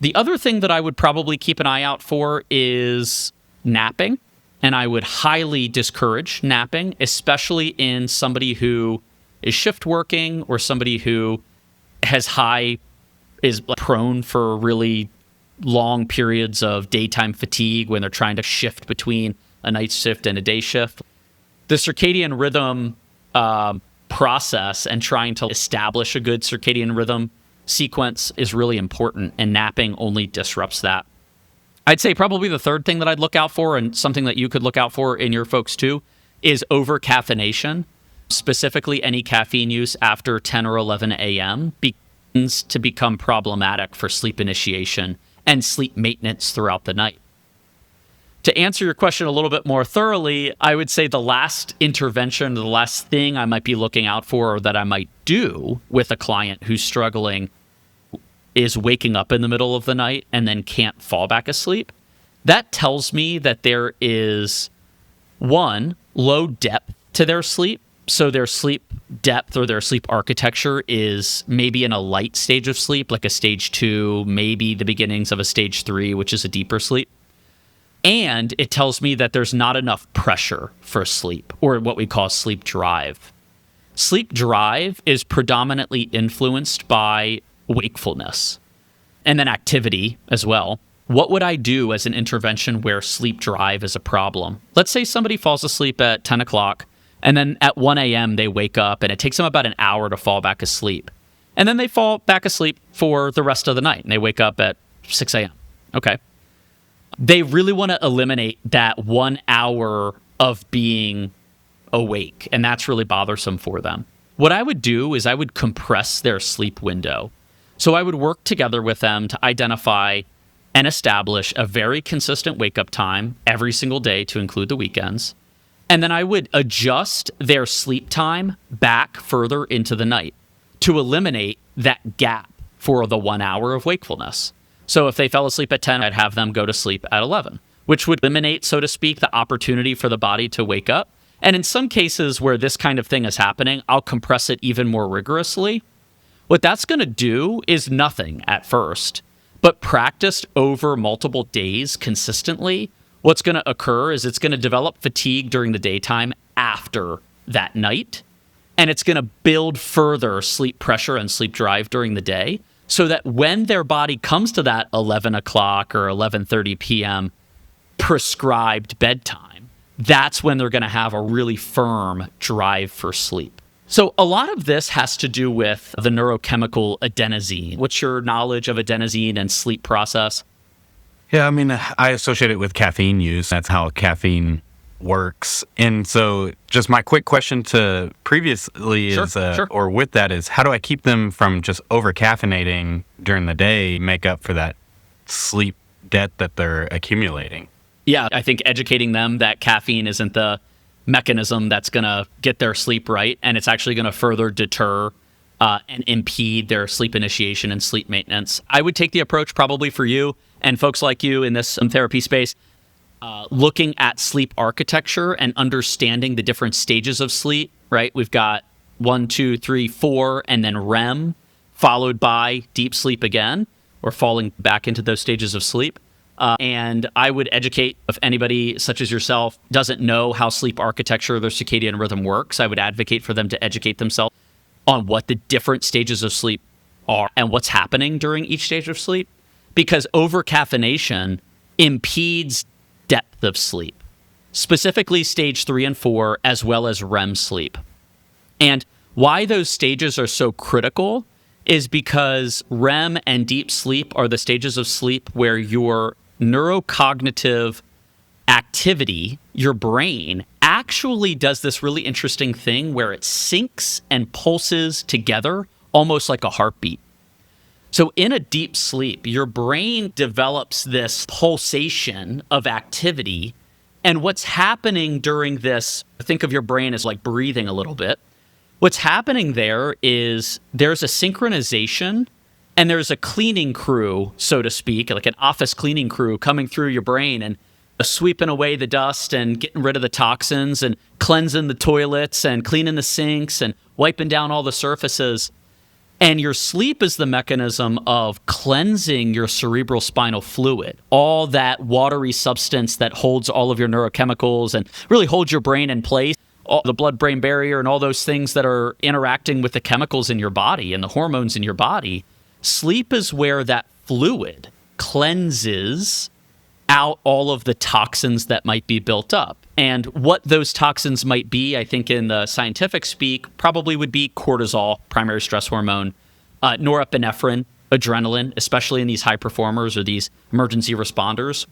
The other thing that I would probably keep an eye out for is napping. And I would highly discourage napping, especially in somebody who is shift working or somebody who is prone for really long periods of daytime fatigue when they're trying to shift between a night shift and a day shift. The circadian rhythm process and trying to establish a good circadian rhythm sequence is really important, and napping only disrupts that. I'd say probably the third thing that I'd look out for, and something that you could look out for in your folks too, is over-caffeination. Specifically, any caffeine use after 10 or 11 a.m. begins to become problematic for sleep initiation and sleep maintenance throughout the night. To answer your question a little bit more thoroughly, I would say the last intervention, the last thing I might be looking out for or that I might do with a client who's struggling is waking up in the middle of the night and then can't fall back asleep. That tells me that there is, one, low depth to their sleep. So their sleep depth or their sleep architecture is maybe in a light stage of sleep, like a stage 2, maybe the beginnings of a stage 3, which is a deeper sleep. And it tells me that there's not enough pressure for sleep, or what we call sleep drive. Sleep drive is predominantly influenced by wakefulness and then activity as well. What would I do as an intervention where sleep drive is a problem? Let's say somebody falls asleep at 10 o'clock and then at 1 a.m. they wake up and it takes them about an hour to fall back asleep. And then they fall back asleep for the rest of the night and they wake up at 6 a.m. Okay. They really want to eliminate that 1 hour of being awake, and that's really bothersome for them. What I would do is I would compress their sleep window. So I would work together with them to identify and establish a very consistent wake-up time every single day to include the weekends. And then I would adjust their sleep time back further into the night to eliminate that gap for the 1 hour of wakefulness. So if they fell asleep at 10, I'd have them go to sleep at 11, which would eliminate, so to speak, the opportunity for the body to wake up. And in some cases where this kind of thing is happening, I'll compress it even more rigorously. What that's going to do is nothing at first, but practiced over multiple days consistently, what's going to occur is it's going to develop fatigue during the daytime after that night, and it's going to build further sleep pressure and sleep drive during the day, so that when their body comes to that 11 o'clock or 11:30 p.m. prescribed bedtime, that's when they're going to have a really firm drive for sleep. So a lot of this has to do with the neurochemical adenosine. What's your knowledge of adenosine and sleep process? Yeah, I mean, I associate it with caffeine use. That's how caffeine works. And so just my quick question to previously is, or with that is, how do I keep them from just over caffeinating during the day, make up for that sleep debt that they're accumulating? Yeah, I think educating them that caffeine isn't the mechanism that's going to get their sleep right, and it's actually going to further deter and impede their sleep initiation and sleep maintenance. I would take the approach probably for you and folks like you in this therapy space, looking at sleep architecture and understanding the different stages of sleep, right? We've got 1, 2, 3, 4, and then REM, followed by deep sleep again, or falling back into those stages of sleep. And I would educate, if anybody such as yourself doesn't know how sleep architecture or their circadian rhythm works, I would advocate for them to educate themselves on what the different stages of sleep are and what's happening during each stage of sleep. Because over-caffeination impedes depth of sleep, specifically stage 3 and 4, as well as REM sleep. And why those stages are so critical is because REM and deep sleep are the stages of sleep where your neurocognitive activity, your brain, actually does this really interesting thing where it syncs and pulses together almost like a heartbeat. So in a deep sleep, your brain develops this pulsation of activity. And what's happening during this, think of your brain as like breathing a little bit. What's happening there is there's a synchronization and there's a cleaning crew, so to speak, like an office cleaning crew coming through your brain and sweeping away the dust and getting rid of the toxins and cleansing the toilets and cleaning the sinks and wiping down all the surfaces. And your sleep is the mechanism of cleansing your cerebral spinal fluid, all that watery substance that holds all of your neurochemicals and really holds your brain in place, all the blood-brain barrier and all those things that are interacting with the chemicals in your body and the hormones in your body. Sleep is where that fluid cleanses out all of the toxins that might be built up. And what those toxins might be, I think in the scientific speak, probably would be cortisol, primary stress hormone, norepinephrine, adrenaline, especially in these high performers or these emergency responders,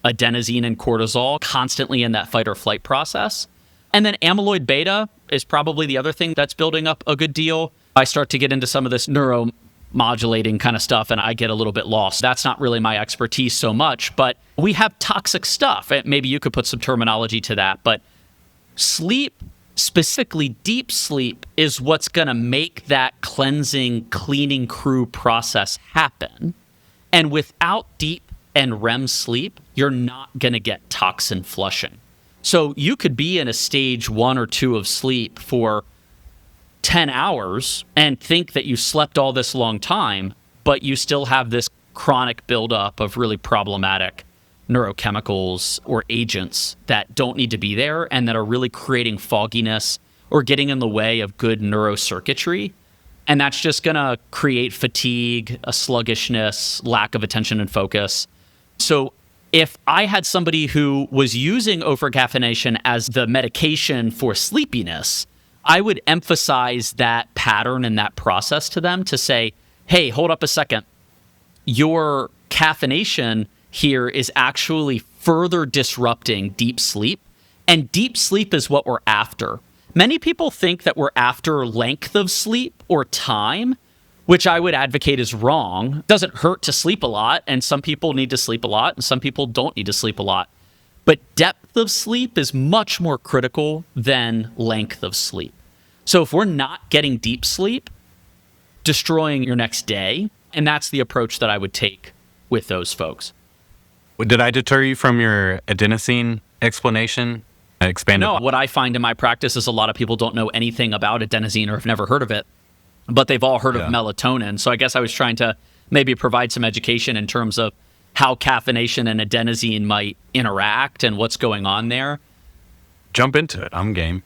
adenosine and cortisol, constantly in that fight or flight process. And then amyloid beta is probably the other thing that's building up a good deal. I start to get into some of this neuromodulating kind of stuff and I get a little bit lost. That's not really my expertise so much, but we have toxic stuff. Maybe you could put some terminology to that, but sleep, specifically deep sleep, is what's going to make that cleansing, cleaning crew process happen. And without deep and REM sleep, you're not going to get toxin flushing. So you could be in a stage 1 or 2 of sleep for 10 hours and think that you slept all this long time, but you still have this chronic buildup of really problematic neurochemicals or agents that don't need to be there and that are really creating fogginess or getting in the way of good neurocircuitry. And that's just going to create fatigue, a sluggishness, lack of attention and focus. So if I had somebody who was using overcaffeination as the medication for sleepiness, I would emphasize that pattern and that process to them to say, hey, hold up a second. Your caffeination here is actually further disrupting deep sleep. And deep sleep is what we're after. Many people think that we're after length of sleep or time, which I would advocate is wrong. It doesn't hurt to sleep a lot, and some people need to sleep a lot, and some people don't need to sleep a lot. But depth of sleep is much more critical than length of sleep. So if we're not getting deep sleep, destroying your next day, and that's the approach that I would take with those folks. Did I deter you from your adenosine explanation? No, what I find in my practice is a lot of people don't know anything about adenosine or have never heard of it, but they've all heard of melatonin. So I guess I was trying to maybe provide some education in terms of how caffeination and adenosine might interact and what's going on there. Jump into it. I'm game.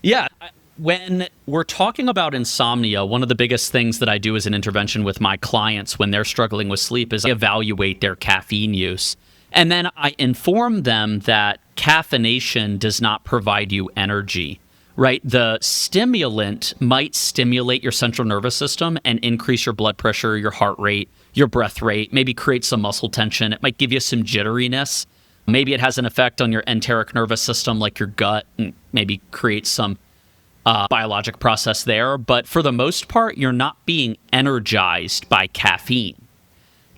Yeah. When we're talking about insomnia, one of the biggest things that I do as an intervention with my clients when they're struggling with sleep is I evaluate their caffeine use. And then I inform them that caffeination does not provide you energy, right? The stimulant might stimulate your central nervous system and increase your blood pressure, your heart rate, your breath rate, maybe create some muscle tension. It might give you some jitteriness. Maybe it has an effect on your enteric nervous system, like your gut, and maybe create some biologic process there. But for the most part, you're not being energized by caffeine.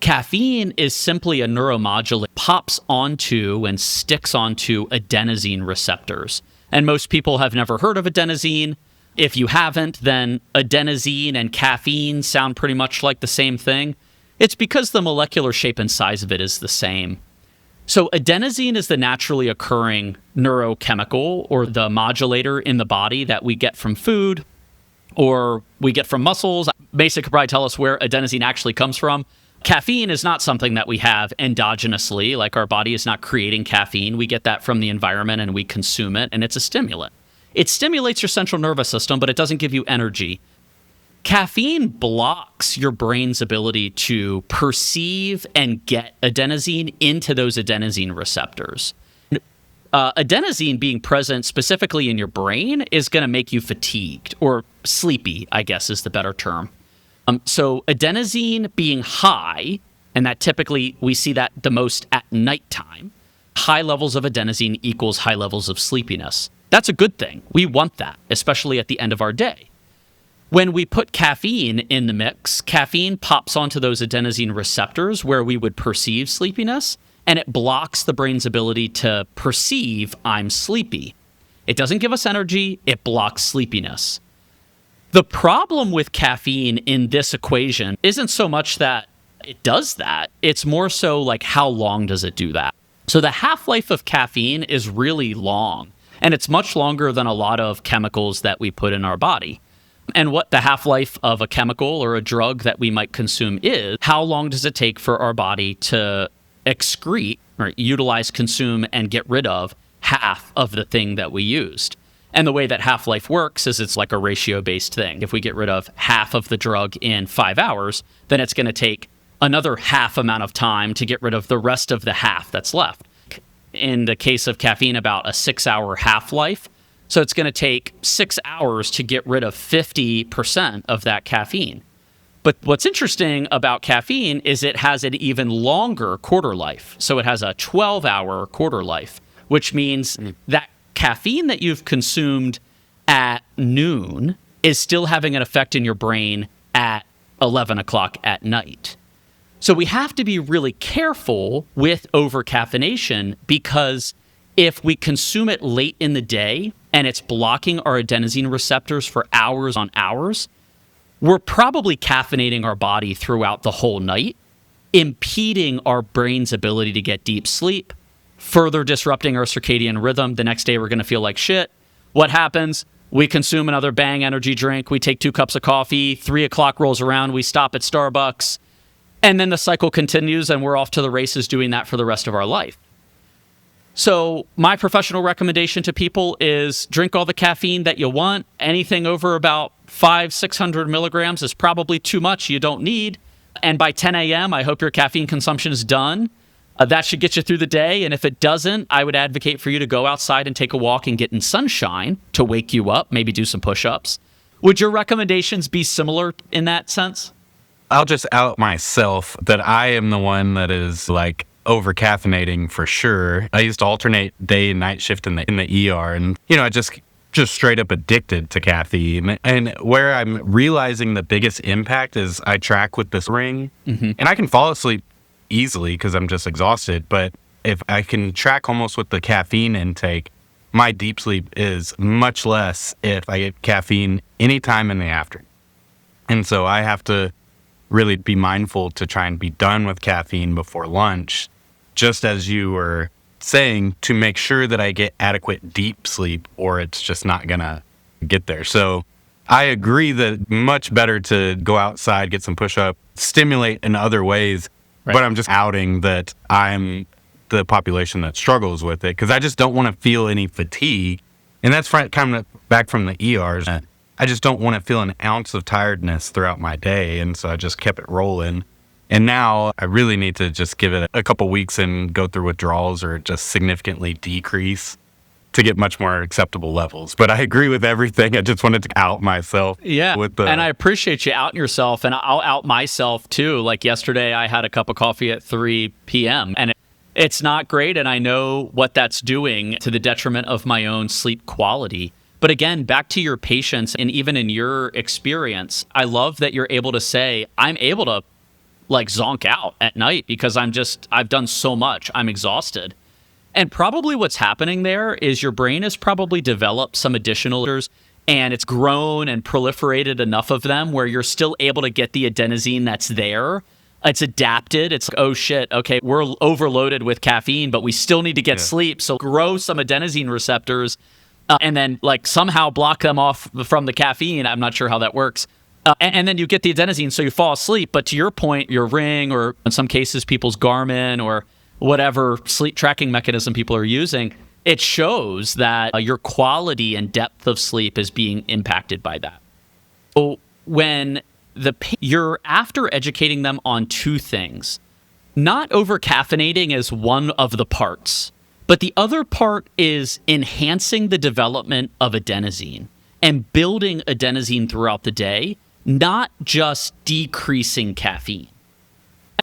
Caffeine is simply a neuromodulator, pops onto and sticks onto adenosine receptors. And most people have never heard of adenosine. If you haven't, then adenosine and caffeine sound pretty much like the same thing. It's because the molecular shape and size of it is the same. So adenosine is the naturally occurring neurochemical or the modulator in the body that we get from food or we get from muscles. Mason could probably tell us where adenosine actually comes from. Caffeine is not something that we have endogenously, like our body is not creating caffeine. We get that from the environment and we consume it, and it's a stimulant. It stimulates your central nervous system, but it doesn't give you energy. Caffeine blocks your brain's ability to perceive and get adenosine into those adenosine receptors. Adenosine being present specifically in your brain is going to make you fatigued or sleepy, I guess is the better term. So adenosine being high, and that typically we see that the most at nighttime, high levels of adenosine equals high levels of sleepiness. That's a good thing. We want that, especially at the end of our day. When we put caffeine in the mix, caffeine pops onto those adenosine receptors where we would perceive sleepiness, and it blocks the brain's ability to perceive I'm sleepy. It doesn't give us energy, it blocks sleepiness. The problem with caffeine in this equation isn't so much that it does that, it's more so like how long does it do that? So the half-life of caffeine is really long, and it's much longer than a lot of chemicals that we put in our body. And what the half-life of a chemical or a drug that we might consume is, how long does it take for our body to excrete or utilize, consume, and get rid of half of the thing that we used? And the way that half-life works is it's like a ratio-based thing. If we get rid of half of the drug in 5 hours, then it's going to take another half amount of time to get rid of the rest of the half that's left. In the case of caffeine, about a 6-hour half-life. So it's going to take 6 hours to get rid of 50% of that caffeine. But what's interesting about caffeine is it has an even longer quarter life. So it has a 12-hour quarter life, which means that caffeine that you've consumed at noon is still having an effect in your brain at 11 o'clock at night. So we have to be really careful with overcaffeination because if we consume it late in the day and it's blocking our adenosine receptors for hours on hours, we're probably caffeinating our body throughout the whole night, impeding our brain's ability to get deep sleep, further disrupting our circadian rhythm. The next day, we're going to feel like shit. What happens? We consume another Bang energy drink. We take 2 cups of coffee. 3 o'clock rolls around. We stop at Starbucks. And then the cycle continues, and we're off to the races doing that for the rest of our life. So my professional recommendation to people is drink all the caffeine that you want. Anything over about 600 milligrams is probably too much. You don't need. And by 10 a.m., I hope your caffeine consumption is done. That should get you through the day. And if it doesn't, I would advocate for you to go outside and take a walk and get in sunshine to wake you up, maybe do some push-ups. Would your recommendations be similar in that sense? I'll just out myself that I am the one that is like over caffeinating for sure. I used to alternate day and night shift in the ER, and I just straight up addicted to caffeine. And where I'm realizing the biggest impact is I track with this ring, and I can fall asleep easily because I'm just exhausted. But if I can track almost with the caffeine intake, my deep sleep is much less if I get caffeine anytime in the afternoon. And so I have to really be mindful to try and be done with caffeine before lunch, just as you were saying, to make sure that I get adequate deep sleep, or it's just not gonna get there. So I agree that much better to go outside, get some push-up, stimulate in other ways, right. But I'm just outing that I'm the population that struggles with it, because I just don't want to feel any fatigue. And that's coming back from the ERs. I just don't want to feel an ounce of tiredness throughout my day. And so I just kept it rolling. And now I really need to just give it a couple weeks and go through withdrawals or just significantly decrease to get much more acceptable levels. But I agree with everything. I just wanted to out myself. Yeah. And I appreciate you outing yourself. And I'll out myself too. Like yesterday, I had a cup of coffee at 3 p.m. and it's not great. And I know what that's doing to the detriment of my own sleep quality. But again, back to your patients, and even in your experience, I love that you're able to say, I'm able to like zonk out at night because I've done so much. I'm exhausted. And probably what's happening there is your brain has probably developed some additional and it's grown and proliferated enough of them where you're still able to get the adenosine that's there. It's adapted. It's like, oh shit, okay, we're overloaded with caffeine, but we still need to get sleep. So grow some adenosine receptors and then like somehow block them off from the caffeine. I'm not sure how that works. And then you get the adenosine, so you fall asleep. But to your point, your Ring, or in some cases, people's Garmin, or whatever sleep tracking mechanism people are using, it shows that your quality and depth of sleep is being impacted by that. So when you're after educating them on two things, not over caffeinating is one of the parts, but the other part is enhancing the development of adenosine and building adenosine throughout the day, not just decreasing caffeine.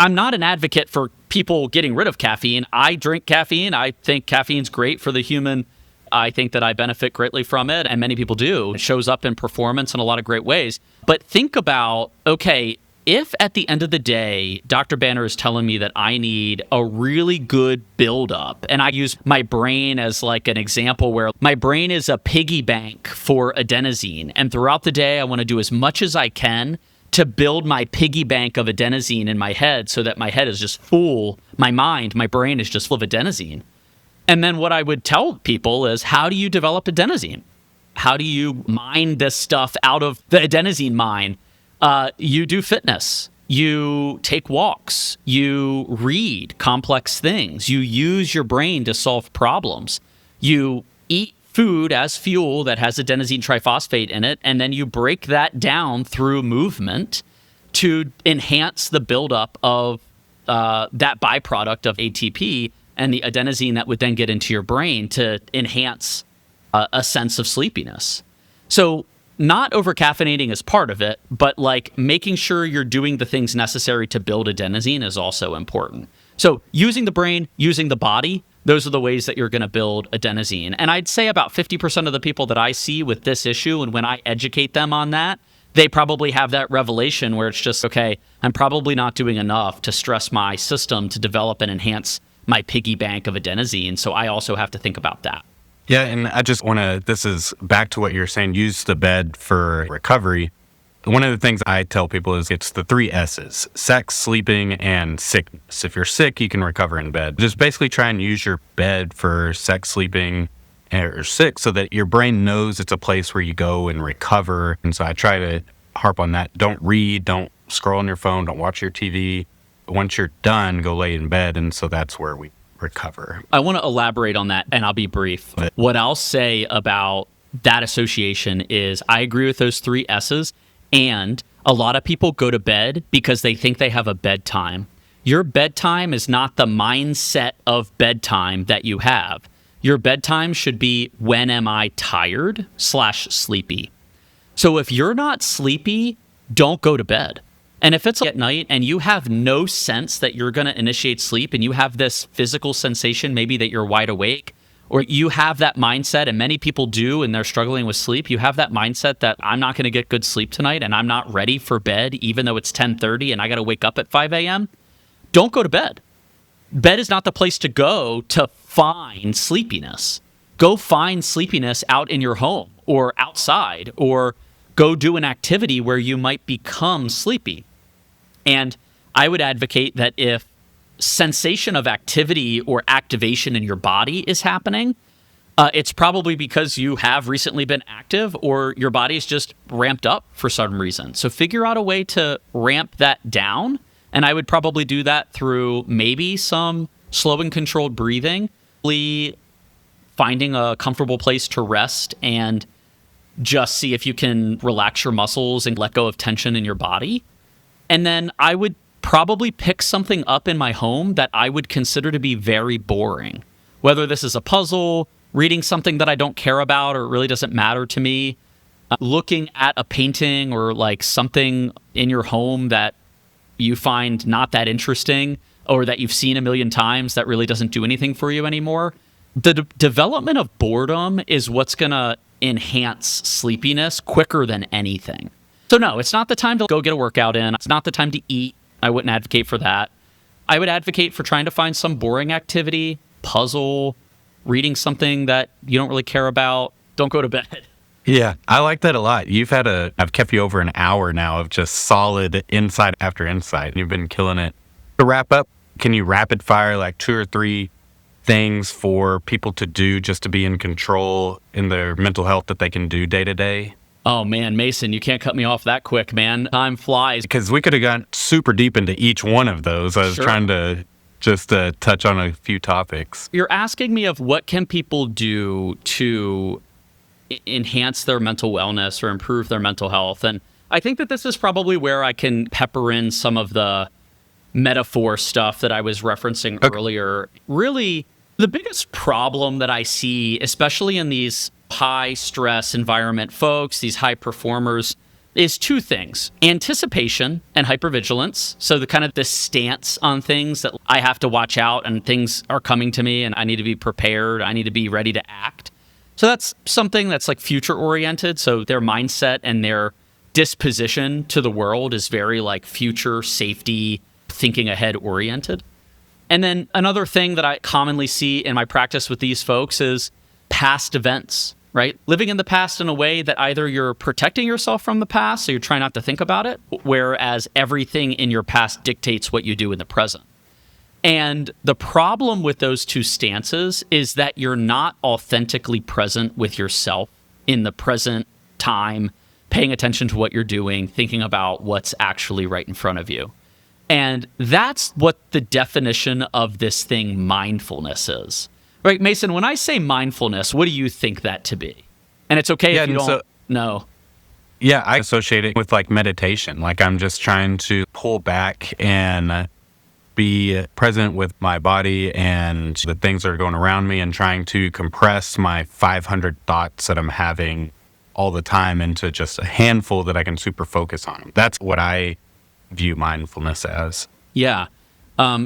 I'm not an advocate for people getting rid of caffeine. I drink caffeine. I think caffeine's great for the human. I think that I benefit greatly from it, and many people do. It shows up in performance in a lot of great ways. But think about, okay, if at the end of the day, Dr. Banner is telling me that I need a really good buildup, and I use my brain as like an example where my brain is a piggy bank for adenosine, and throughout the day, I want to do as much as I can to build my piggy bank of adenosine in my head so that my head is just full, my brain is just full of adenosine. And then what I would tell people is, how do you develop adenosine? How do you mine this stuff out of the adenosine mine? You do fitness, you take walks, you read complex things, you use your brain to solve problems, you eat food as fuel that has adenosine triphosphate in it, and then you break that down through movement to enhance the buildup of that byproduct of ATP and the adenosine that would then get into your brain to enhance a sense of sleepiness. So not over-caffeinating is part of it, but like making sure you're doing the things necessary to build adenosine is also important. So using the brain, using the body, those are the ways that you're going to build adenosine. And I'd say about 50% of the people that I see with this issue, and when I educate them on that, they probably have that revelation where it's just, okay, I'm probably not doing enough to stress my system to develop and enhance my piggy bank of adenosine. So I also have to think about that. Yeah, and I just want to, this is back to what you're saying, use the bed for recovery. One of the things I tell people is it's the 3 S's: sex, sleeping, and sickness. If you're sick, you can recover in bed. Just basically try and use your bed for sex, sleeping, or sick so that your brain knows it's a place where you go and recover. And so I try to harp on that. Don't read, don't scroll on your phone, don't watch your TV. Once you're done, go lay in bed. And so that's where we recover. I want to elaborate on that, and I'll be brief. What I'll say about that association is I agree with those three S's, and a lot of people go to bed because they think they have a bedtime. Your bedtime is not the mindset of bedtime that you have. Your bedtime should be, when am I tired / sleepy? So if you're not sleepy, don't go to bed. And if it's at night and you have no sense that you're going to initiate sleep and you have this physical sensation, maybe that you're wide awake, or you have that mindset, and many people do, and they're struggling with sleep, you have that mindset that I'm not going to get good sleep tonight and I'm not ready for bed, even though it's 10:30 and I got to wake up at 5 a.m., don't go to bed. Bed is not the place to go to find sleepiness. Go find sleepiness out in your home or outside, or go do an activity where you might become sleepy. And I would advocate that if sensation of activity or activation in your body is happening, it's probably because you have recently been active or your body's just ramped up for some reason. So figure out a way to ramp that down. And I would probably do that through maybe some slow and controlled breathing, finding a comfortable place to rest and just see if you can relax your muscles and let go of tension in your body. And then I would probably pick something up in my home that I would consider to be very boring. Whether this is a puzzle, reading something that I don't care about or it really doesn't matter to me, looking at a painting or like something in your home that you find not that interesting or that you've seen a million times that really doesn't do anything for you anymore. The development of boredom is what's going to enhance sleepiness quicker than anything. So no, it's not the time to go get a workout in. It's not the time to eat. I wouldn't advocate for that. I would advocate for trying to find some boring activity, puzzle, reading something that you don't really care about. Don't go to bed. Yeah, I like that a lot. I've kept you over an hour now of just solid insight after insight. You've been killing it. To wrap up, can you rapid fire like 2 or 3 things for people to do just to be in control in their mental health that they can do day to day? Oh man, Mason, you can't cut me off that quick, man. Time flies. Because we could have gone super deep into each one of those. I was trying to just touch on a few topics. You're asking me of what can people do to enhance their mental wellness or improve their mental health. And I think that this is probably where I can pepper in some of the metaphor stuff that I was referencing earlier. Really, the biggest problem that I see, especially in these high stress environment folks, these high performers, is 2 things: anticipation and hypervigilance. So the stance on things that I have to watch out and things are coming to me and I need to be prepared. I need to be ready to act. So that's something that's like future oriented. So their mindset and their disposition to the world is very like future safety, thinking ahead oriented. And then another thing that I commonly see in my practice with these folks is past events, right? Living in the past in a way that either you're protecting yourself from the past, so you're trying not to think about it, whereas everything in your past dictates what you do in the present. And the problem with those 2 stances is that you're not authentically present with yourself in the present time, paying attention to what you're doing, thinking about what's actually right in front of you. And that's what the definition of this thing mindfulness is. Right, Mason, when I say mindfulness, what do you think that to be? And it's okay if you don't know. Yeah, I associate it with like meditation. Like I'm just trying to pull back and be present with my body and the things that are going around me and trying to compress my 500 thoughts that I'm having all the time into just a handful that I can super focus on. That's what I view mindfulness as. Yeah.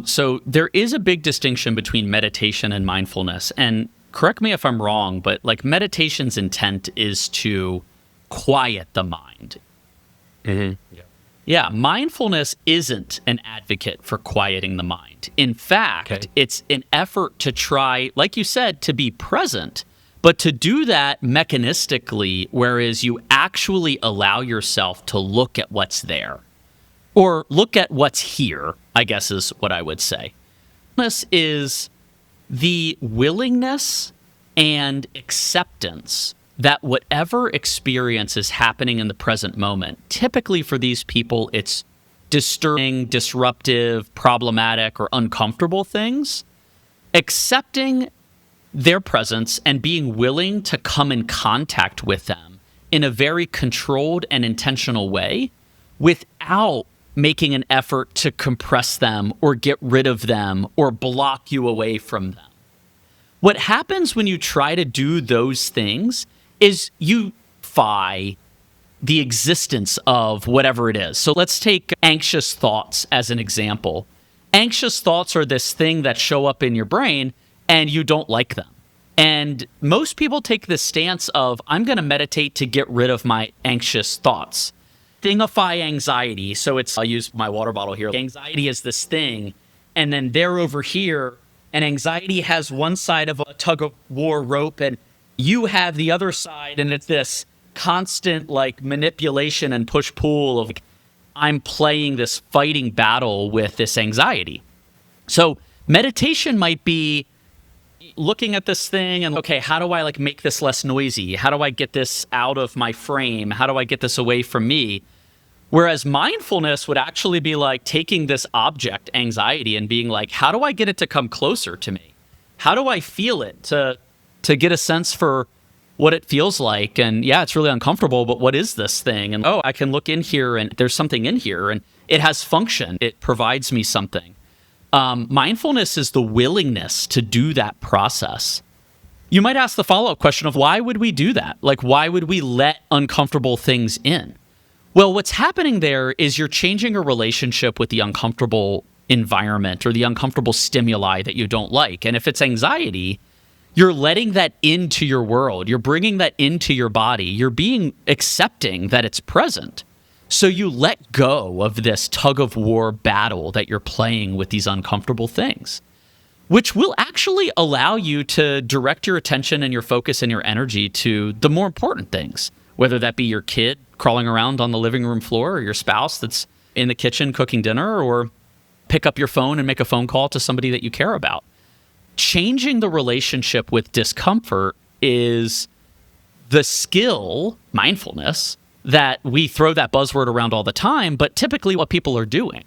So there is a big distinction between meditation and mindfulness. And correct me if I'm wrong, but like meditation's intent is to quiet the mind. Mm-hmm. Yeah, mindfulness isn't an advocate for quieting the mind. In fact, It's an effort to try, like you said, to be present, but to do that mechanistically, whereas you actually allow yourself to look at what's there. Or look at what's here, I guess is what I would say. This is the willingness and acceptance that whatever experience is happening in the present moment, typically for these people, it's disturbing, disruptive, problematic, or uncomfortable things, accepting their presence and being willing to come in contact with them in a very controlled and intentional way without making an effort to compress them or get rid of them or block you away from them. What happens when you try to do those things is you defy the existence of whatever it is. So let's take anxious thoughts as an example. Anxious thoughts are this thing that show up in your brain and you don't like them. And most people take this stance of, I'm going to meditate to get rid of my anxious thoughts. Thingify anxiety. So I'll use my water bottle here. Anxiety is this thing, and then they're over here, and anxiety has one side of a tug of war rope, and you have the other side, and it's this constant like manipulation and push-pull of like, I'm playing this fighting battle with this anxiety. So meditation might be looking at this thing and, okay, how do I like make this less noisy? How do I get this out of my frame? How do I get this away from me? Whereas mindfulness would actually be like taking this object, anxiety, and being like, how do I get it to come closer to me? How do I feel it to get a sense for what it feels like? And yeah, it's really uncomfortable, but what is this thing? And I can look in here and there's something in here and it has function. It provides me something. Mindfulness is the willingness to do that process. You might ask the follow-up question of why would we do that? Like, why would we let uncomfortable things in? Well, what's happening there is you're changing a relationship with the uncomfortable environment or the uncomfortable stimuli that you don't like. And if it's anxiety, you're letting that into your world. You're bringing that into your body. You're being accepting that it's present. So you let go of this tug of war battle that you're playing with these uncomfortable things, which will actually allow you to direct your attention and your focus and your energy to the more important things, whether that be your kid crawling around on the living room floor or your spouse that's in the kitchen cooking dinner, or pick up your phone and make a phone call to somebody that you care about. Changing the relationship with discomfort is the skill, mindfulness, that we throw that buzzword around all the time, but typically what people are doing.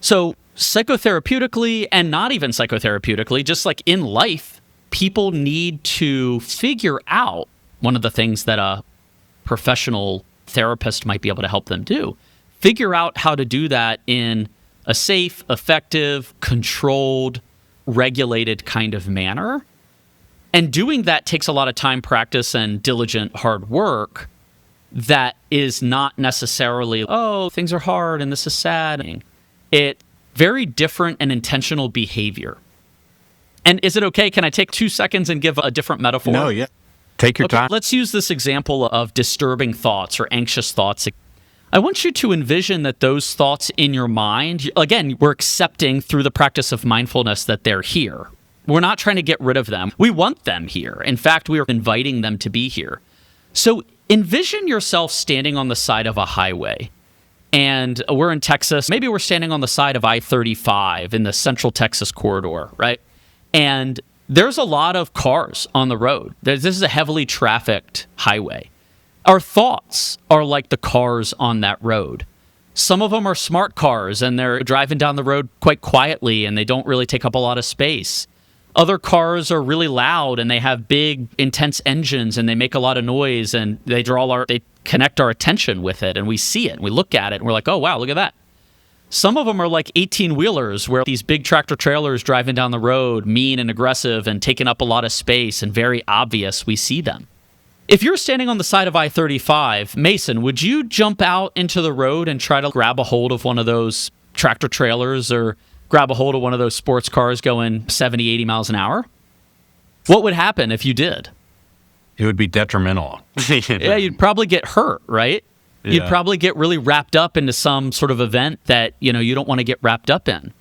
So psychotherapeutically, and not even psychotherapeutically, just like in life, people need to figure out one of the things that a professional therapist might be able to help them do. Figure out how to do that in a safe, effective, controlled, regulated kind of manner. And doing that takes a lot of time, practice, and diligent hard work that is not necessarily, things are hard and this is sad. It's very different and intentional behavior. And is it okay? Can I take 2 seconds and give a different metaphor? No, yeah. Take your time. Let's use this example of disturbing thoughts or anxious thoughts. I want you to envision that those thoughts in your mind, again, we're accepting through the practice of mindfulness that they're here. We're not trying to get rid of them. We want them here. In fact, we are inviting them to be here. So envision yourself standing on the side of a highway. And we're in Texas. Maybe we're standing on the side of I-35 in the Central Texas corridor, right? And there's a lot of cars on the road. This is a heavily trafficked highway. Our thoughts are like the cars on that road. Some of them are smart cars and they're driving down the road quite quietly and they don't really take up a lot of space. Other cars are really loud and they have big, intense engines and they make a lot of noise and they connect our attention with it and we see it and we look at it and we're like, oh, wow, look at that. Some of them are like 18-wheelers where these big tractor trailers driving down the road, mean and aggressive and taking up a lot of space and very obvious. We see them. If you're standing on the side of I-35, Mason, would you jump out into the road and try to grab a hold of one of those tractor trailers or grab a hold of one of those sports cars going 70, 80 miles an hour? What would happen if you did? It would be detrimental. Yeah, you'd probably get hurt, right? Yeah. You'd probably get really wrapped up into some sort of event that, you don't want to get wrapped up in.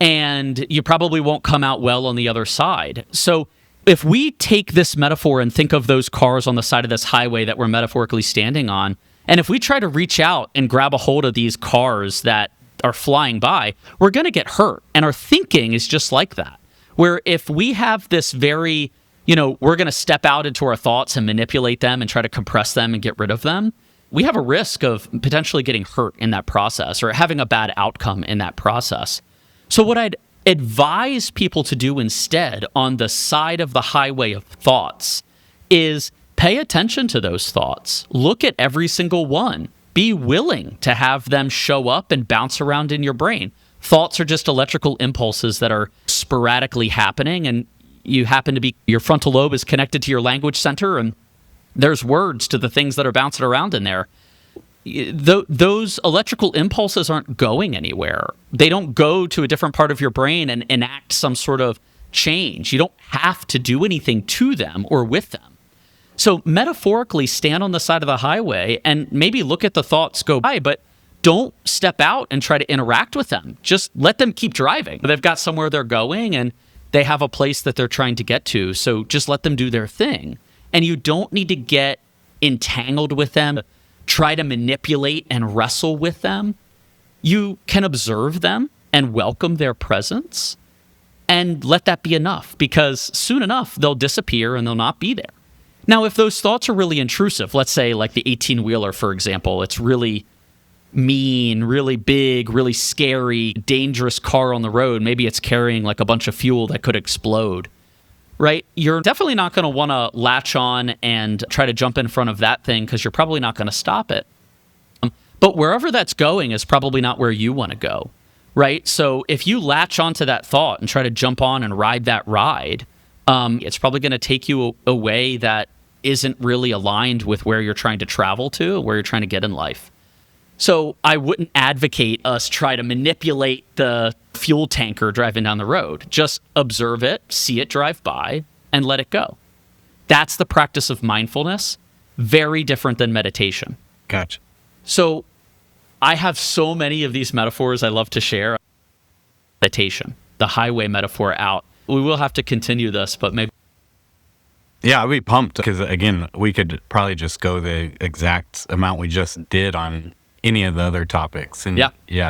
And you probably won't come out well on the other side. So if we take this metaphor and think of those cars on the side of this highway that we're metaphorically standing on, and if we try to reach out and grab a hold of these cars that are flying by, we're going to get hurt. And our thinking is just like that. Where if we have this very, we're going to step out into our thoughts and manipulate them and try to compress them and get rid of them, we have a risk of potentially getting hurt in that process or having a bad outcome in that process. So what I'd advise people to do instead on the side of the highway of thoughts is pay attention to those thoughts. Look at every single one. Be willing to have them show up and bounce around in your brain. Thoughts are just electrical impulses that are sporadically happening, and your frontal lobe is connected to your language center, and there's words to the things that are bouncing around in there. Those electrical impulses aren't going anywhere. They don't go to a different part of your brain and enact some sort of change. You don't have to do anything to them or with them. So metaphorically, stand on the side of the highway and maybe look at the thoughts go by, but don't step out and try to interact with them. Just let them keep driving. They've got somewhere they're going and they have a place that they're trying to get to. So just let them do their thing. And you don't need to get entangled with them, try to manipulate and wrestle with them. You can observe them and welcome their presence and let that be enough, because soon enough they'll disappear and they'll not be there. Now, if those thoughts are really intrusive, let's say like the 18-wheeler, for example, it's really mean, really big, really scary, dangerous car on the road. Maybe it's carrying like a bunch of fuel that could explode, right? You're definitely not going to want to latch on and try to jump in front of that thing because you're probably not going to stop it. But wherever that's going is probably not where you want to go, right? So if you latch onto that thought and try to jump on and ride that ride, it's probably going to take you a way that isn't really aligned with where you're trying to travel to, where you're trying to get in life. So I wouldn't advocate us try to manipulate the fuel tanker driving down the road. Just observe it, see it drive by, and let it go. That's the practice of mindfulness. Very different than meditation. Gotcha. So I have so many of these metaphors I love to share. Meditation, the highway metaphor out. We will have to continue this, but maybe. Yeah, I'd be pumped because, again, we could probably just go the exact amount we just did on any of the other topics. And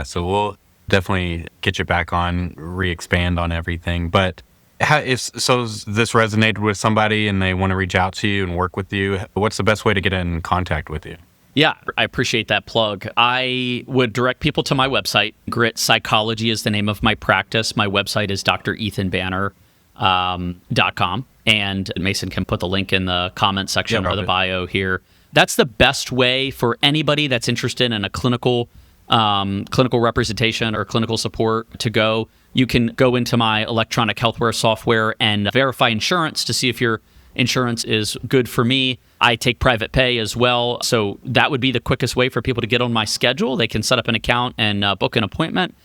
so we'll definitely get you back on, re-expand on everything. But if this resonated with somebody and they want to reach out to you and work with you, what's the best way to get in contact with you? Yeah, I appreciate that plug. I would direct people to my website. Grit Psychology is the name of my practice. My website is drethanbanner.com. And Mason can put the link in the comment section or the bio here. That's the best way for anybody that's interested in a clinical representation or clinical support to go. You can go into my electronic healthware software and verify insurance to see if your insurance is good for me. I take private pay as well. So that would be the quickest way for people to get on my schedule. They can set up an account and book an appointment.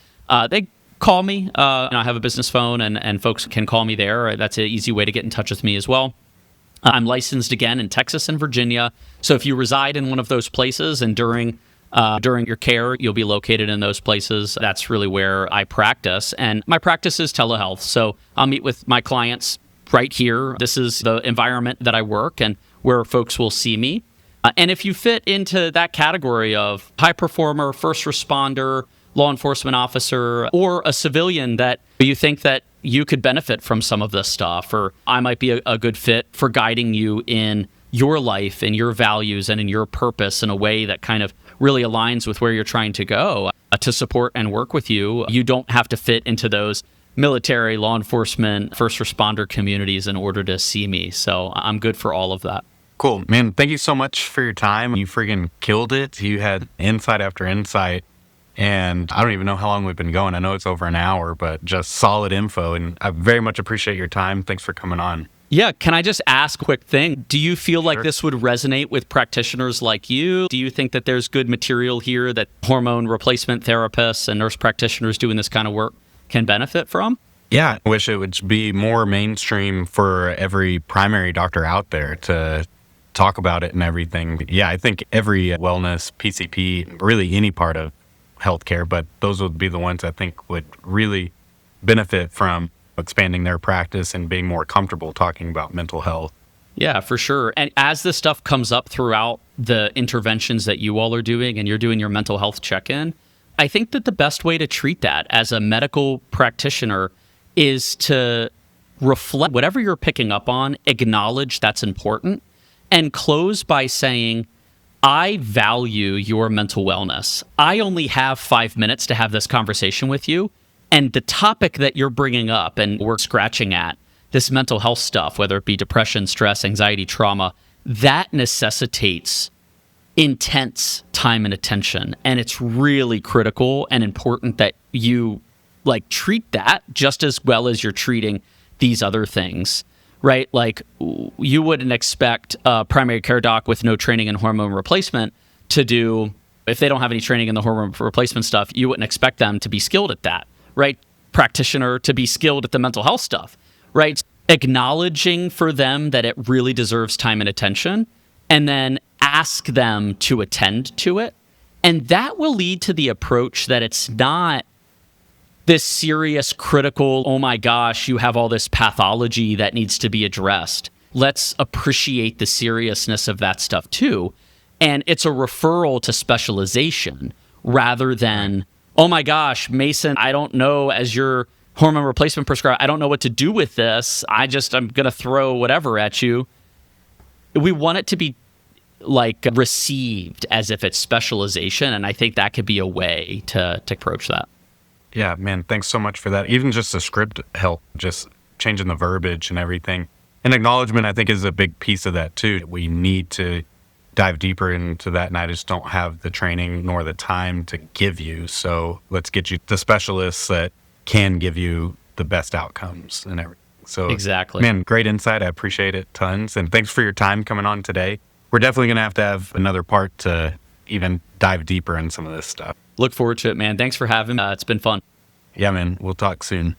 They call me. I have a business phone and folks can call me there. That's an easy way to get in touch with me as well. I'm licensed again in Texas and Virginia. So if you reside in one of those places and during your care, you'll be located in those places. That's really where I practice. And my practice is telehealth. So I'll meet with my clients right here. This is the environment that I work and where folks will see me. And if you fit into that category of high performer, first responder, law enforcement officer, or a civilian that you think that you could benefit from some of this stuff, or I might be a good fit for guiding you in your life and your values and in your purpose in a way that kind of really aligns with where you're trying to go to support and work with you. You don't have to fit into those military, law enforcement, first responder communities in order to see me. So I'm good for all of that. Cool. Man, thank you so much for your time. You freaking killed it. You had insight after insight. And I don't even know how long we've been going. I know it's over an hour, but just solid info. And I very much appreciate your time. Thanks for coming on. Yeah. Can I just ask a quick thing? Do you feel like this would resonate with practitioners like you? Do you think that there's good material here that hormone replacement therapists and nurse practitioners doing this kind of work can benefit from? Yeah. I wish it would be more mainstream for every primary doctor out there to talk about it and everything. Yeah. I think every wellness, PCP, really any part of healthcare, but those would be the ones I think would really benefit from expanding their practice and being more comfortable talking about mental health. Yeah, for sure. And as this stuff comes up throughout the interventions that you all are doing and you're doing your mental health check-in, I think that the best way to treat that as a medical practitioner is to reflect whatever you're picking up on, acknowledge that's important, and close by saying, I value your mental wellness. I only have 5 minutes to have this conversation with you. And the topic that you're bringing up and we're scratching at, this mental health stuff, whether it be depression, stress, anxiety, trauma, that necessitates intense time and attention. And it's really critical and important that you treat that just as well as you're treating these other things, right? Like you wouldn't expect a primary care doc with no training in hormone replacement to do, if they don't have any training in the hormone replacement stuff, you wouldn't expect them to be skilled at that, right? Practitioner to be skilled at the mental health stuff, right? Acknowledging for them that it really deserves time and attention, and then ask them to attend to it. And that will lead to the approach that it's not this serious, critical, oh my gosh, you have all this pathology that needs to be addressed. Let's appreciate the seriousness of that stuff too. And it's a referral to specialization rather than, oh my gosh, Mason, I don't know, as your hormone replacement prescriber, I don't know what to do with this. I'm going to throw whatever at you. We want it to be received as if it's specialization. And I think that could be a way to approach that. Yeah, man, thanks so much for that. Even just the script help, just changing the verbiage and everything. And acknowledgement, I think, is a big piece of that too. We need to dive deeper into that, and I just don't have the training nor the time to give you. So let's get you the specialists that can give you the best outcomes and everything. So exactly, man, great insight. I appreciate it tons. And thanks for your time coming on today. We're definitely going to have another part to even dive deeper in some of this stuff. Look forward to it, man. Thanks for having me. It's been fun. Yeah, man. We'll talk soon.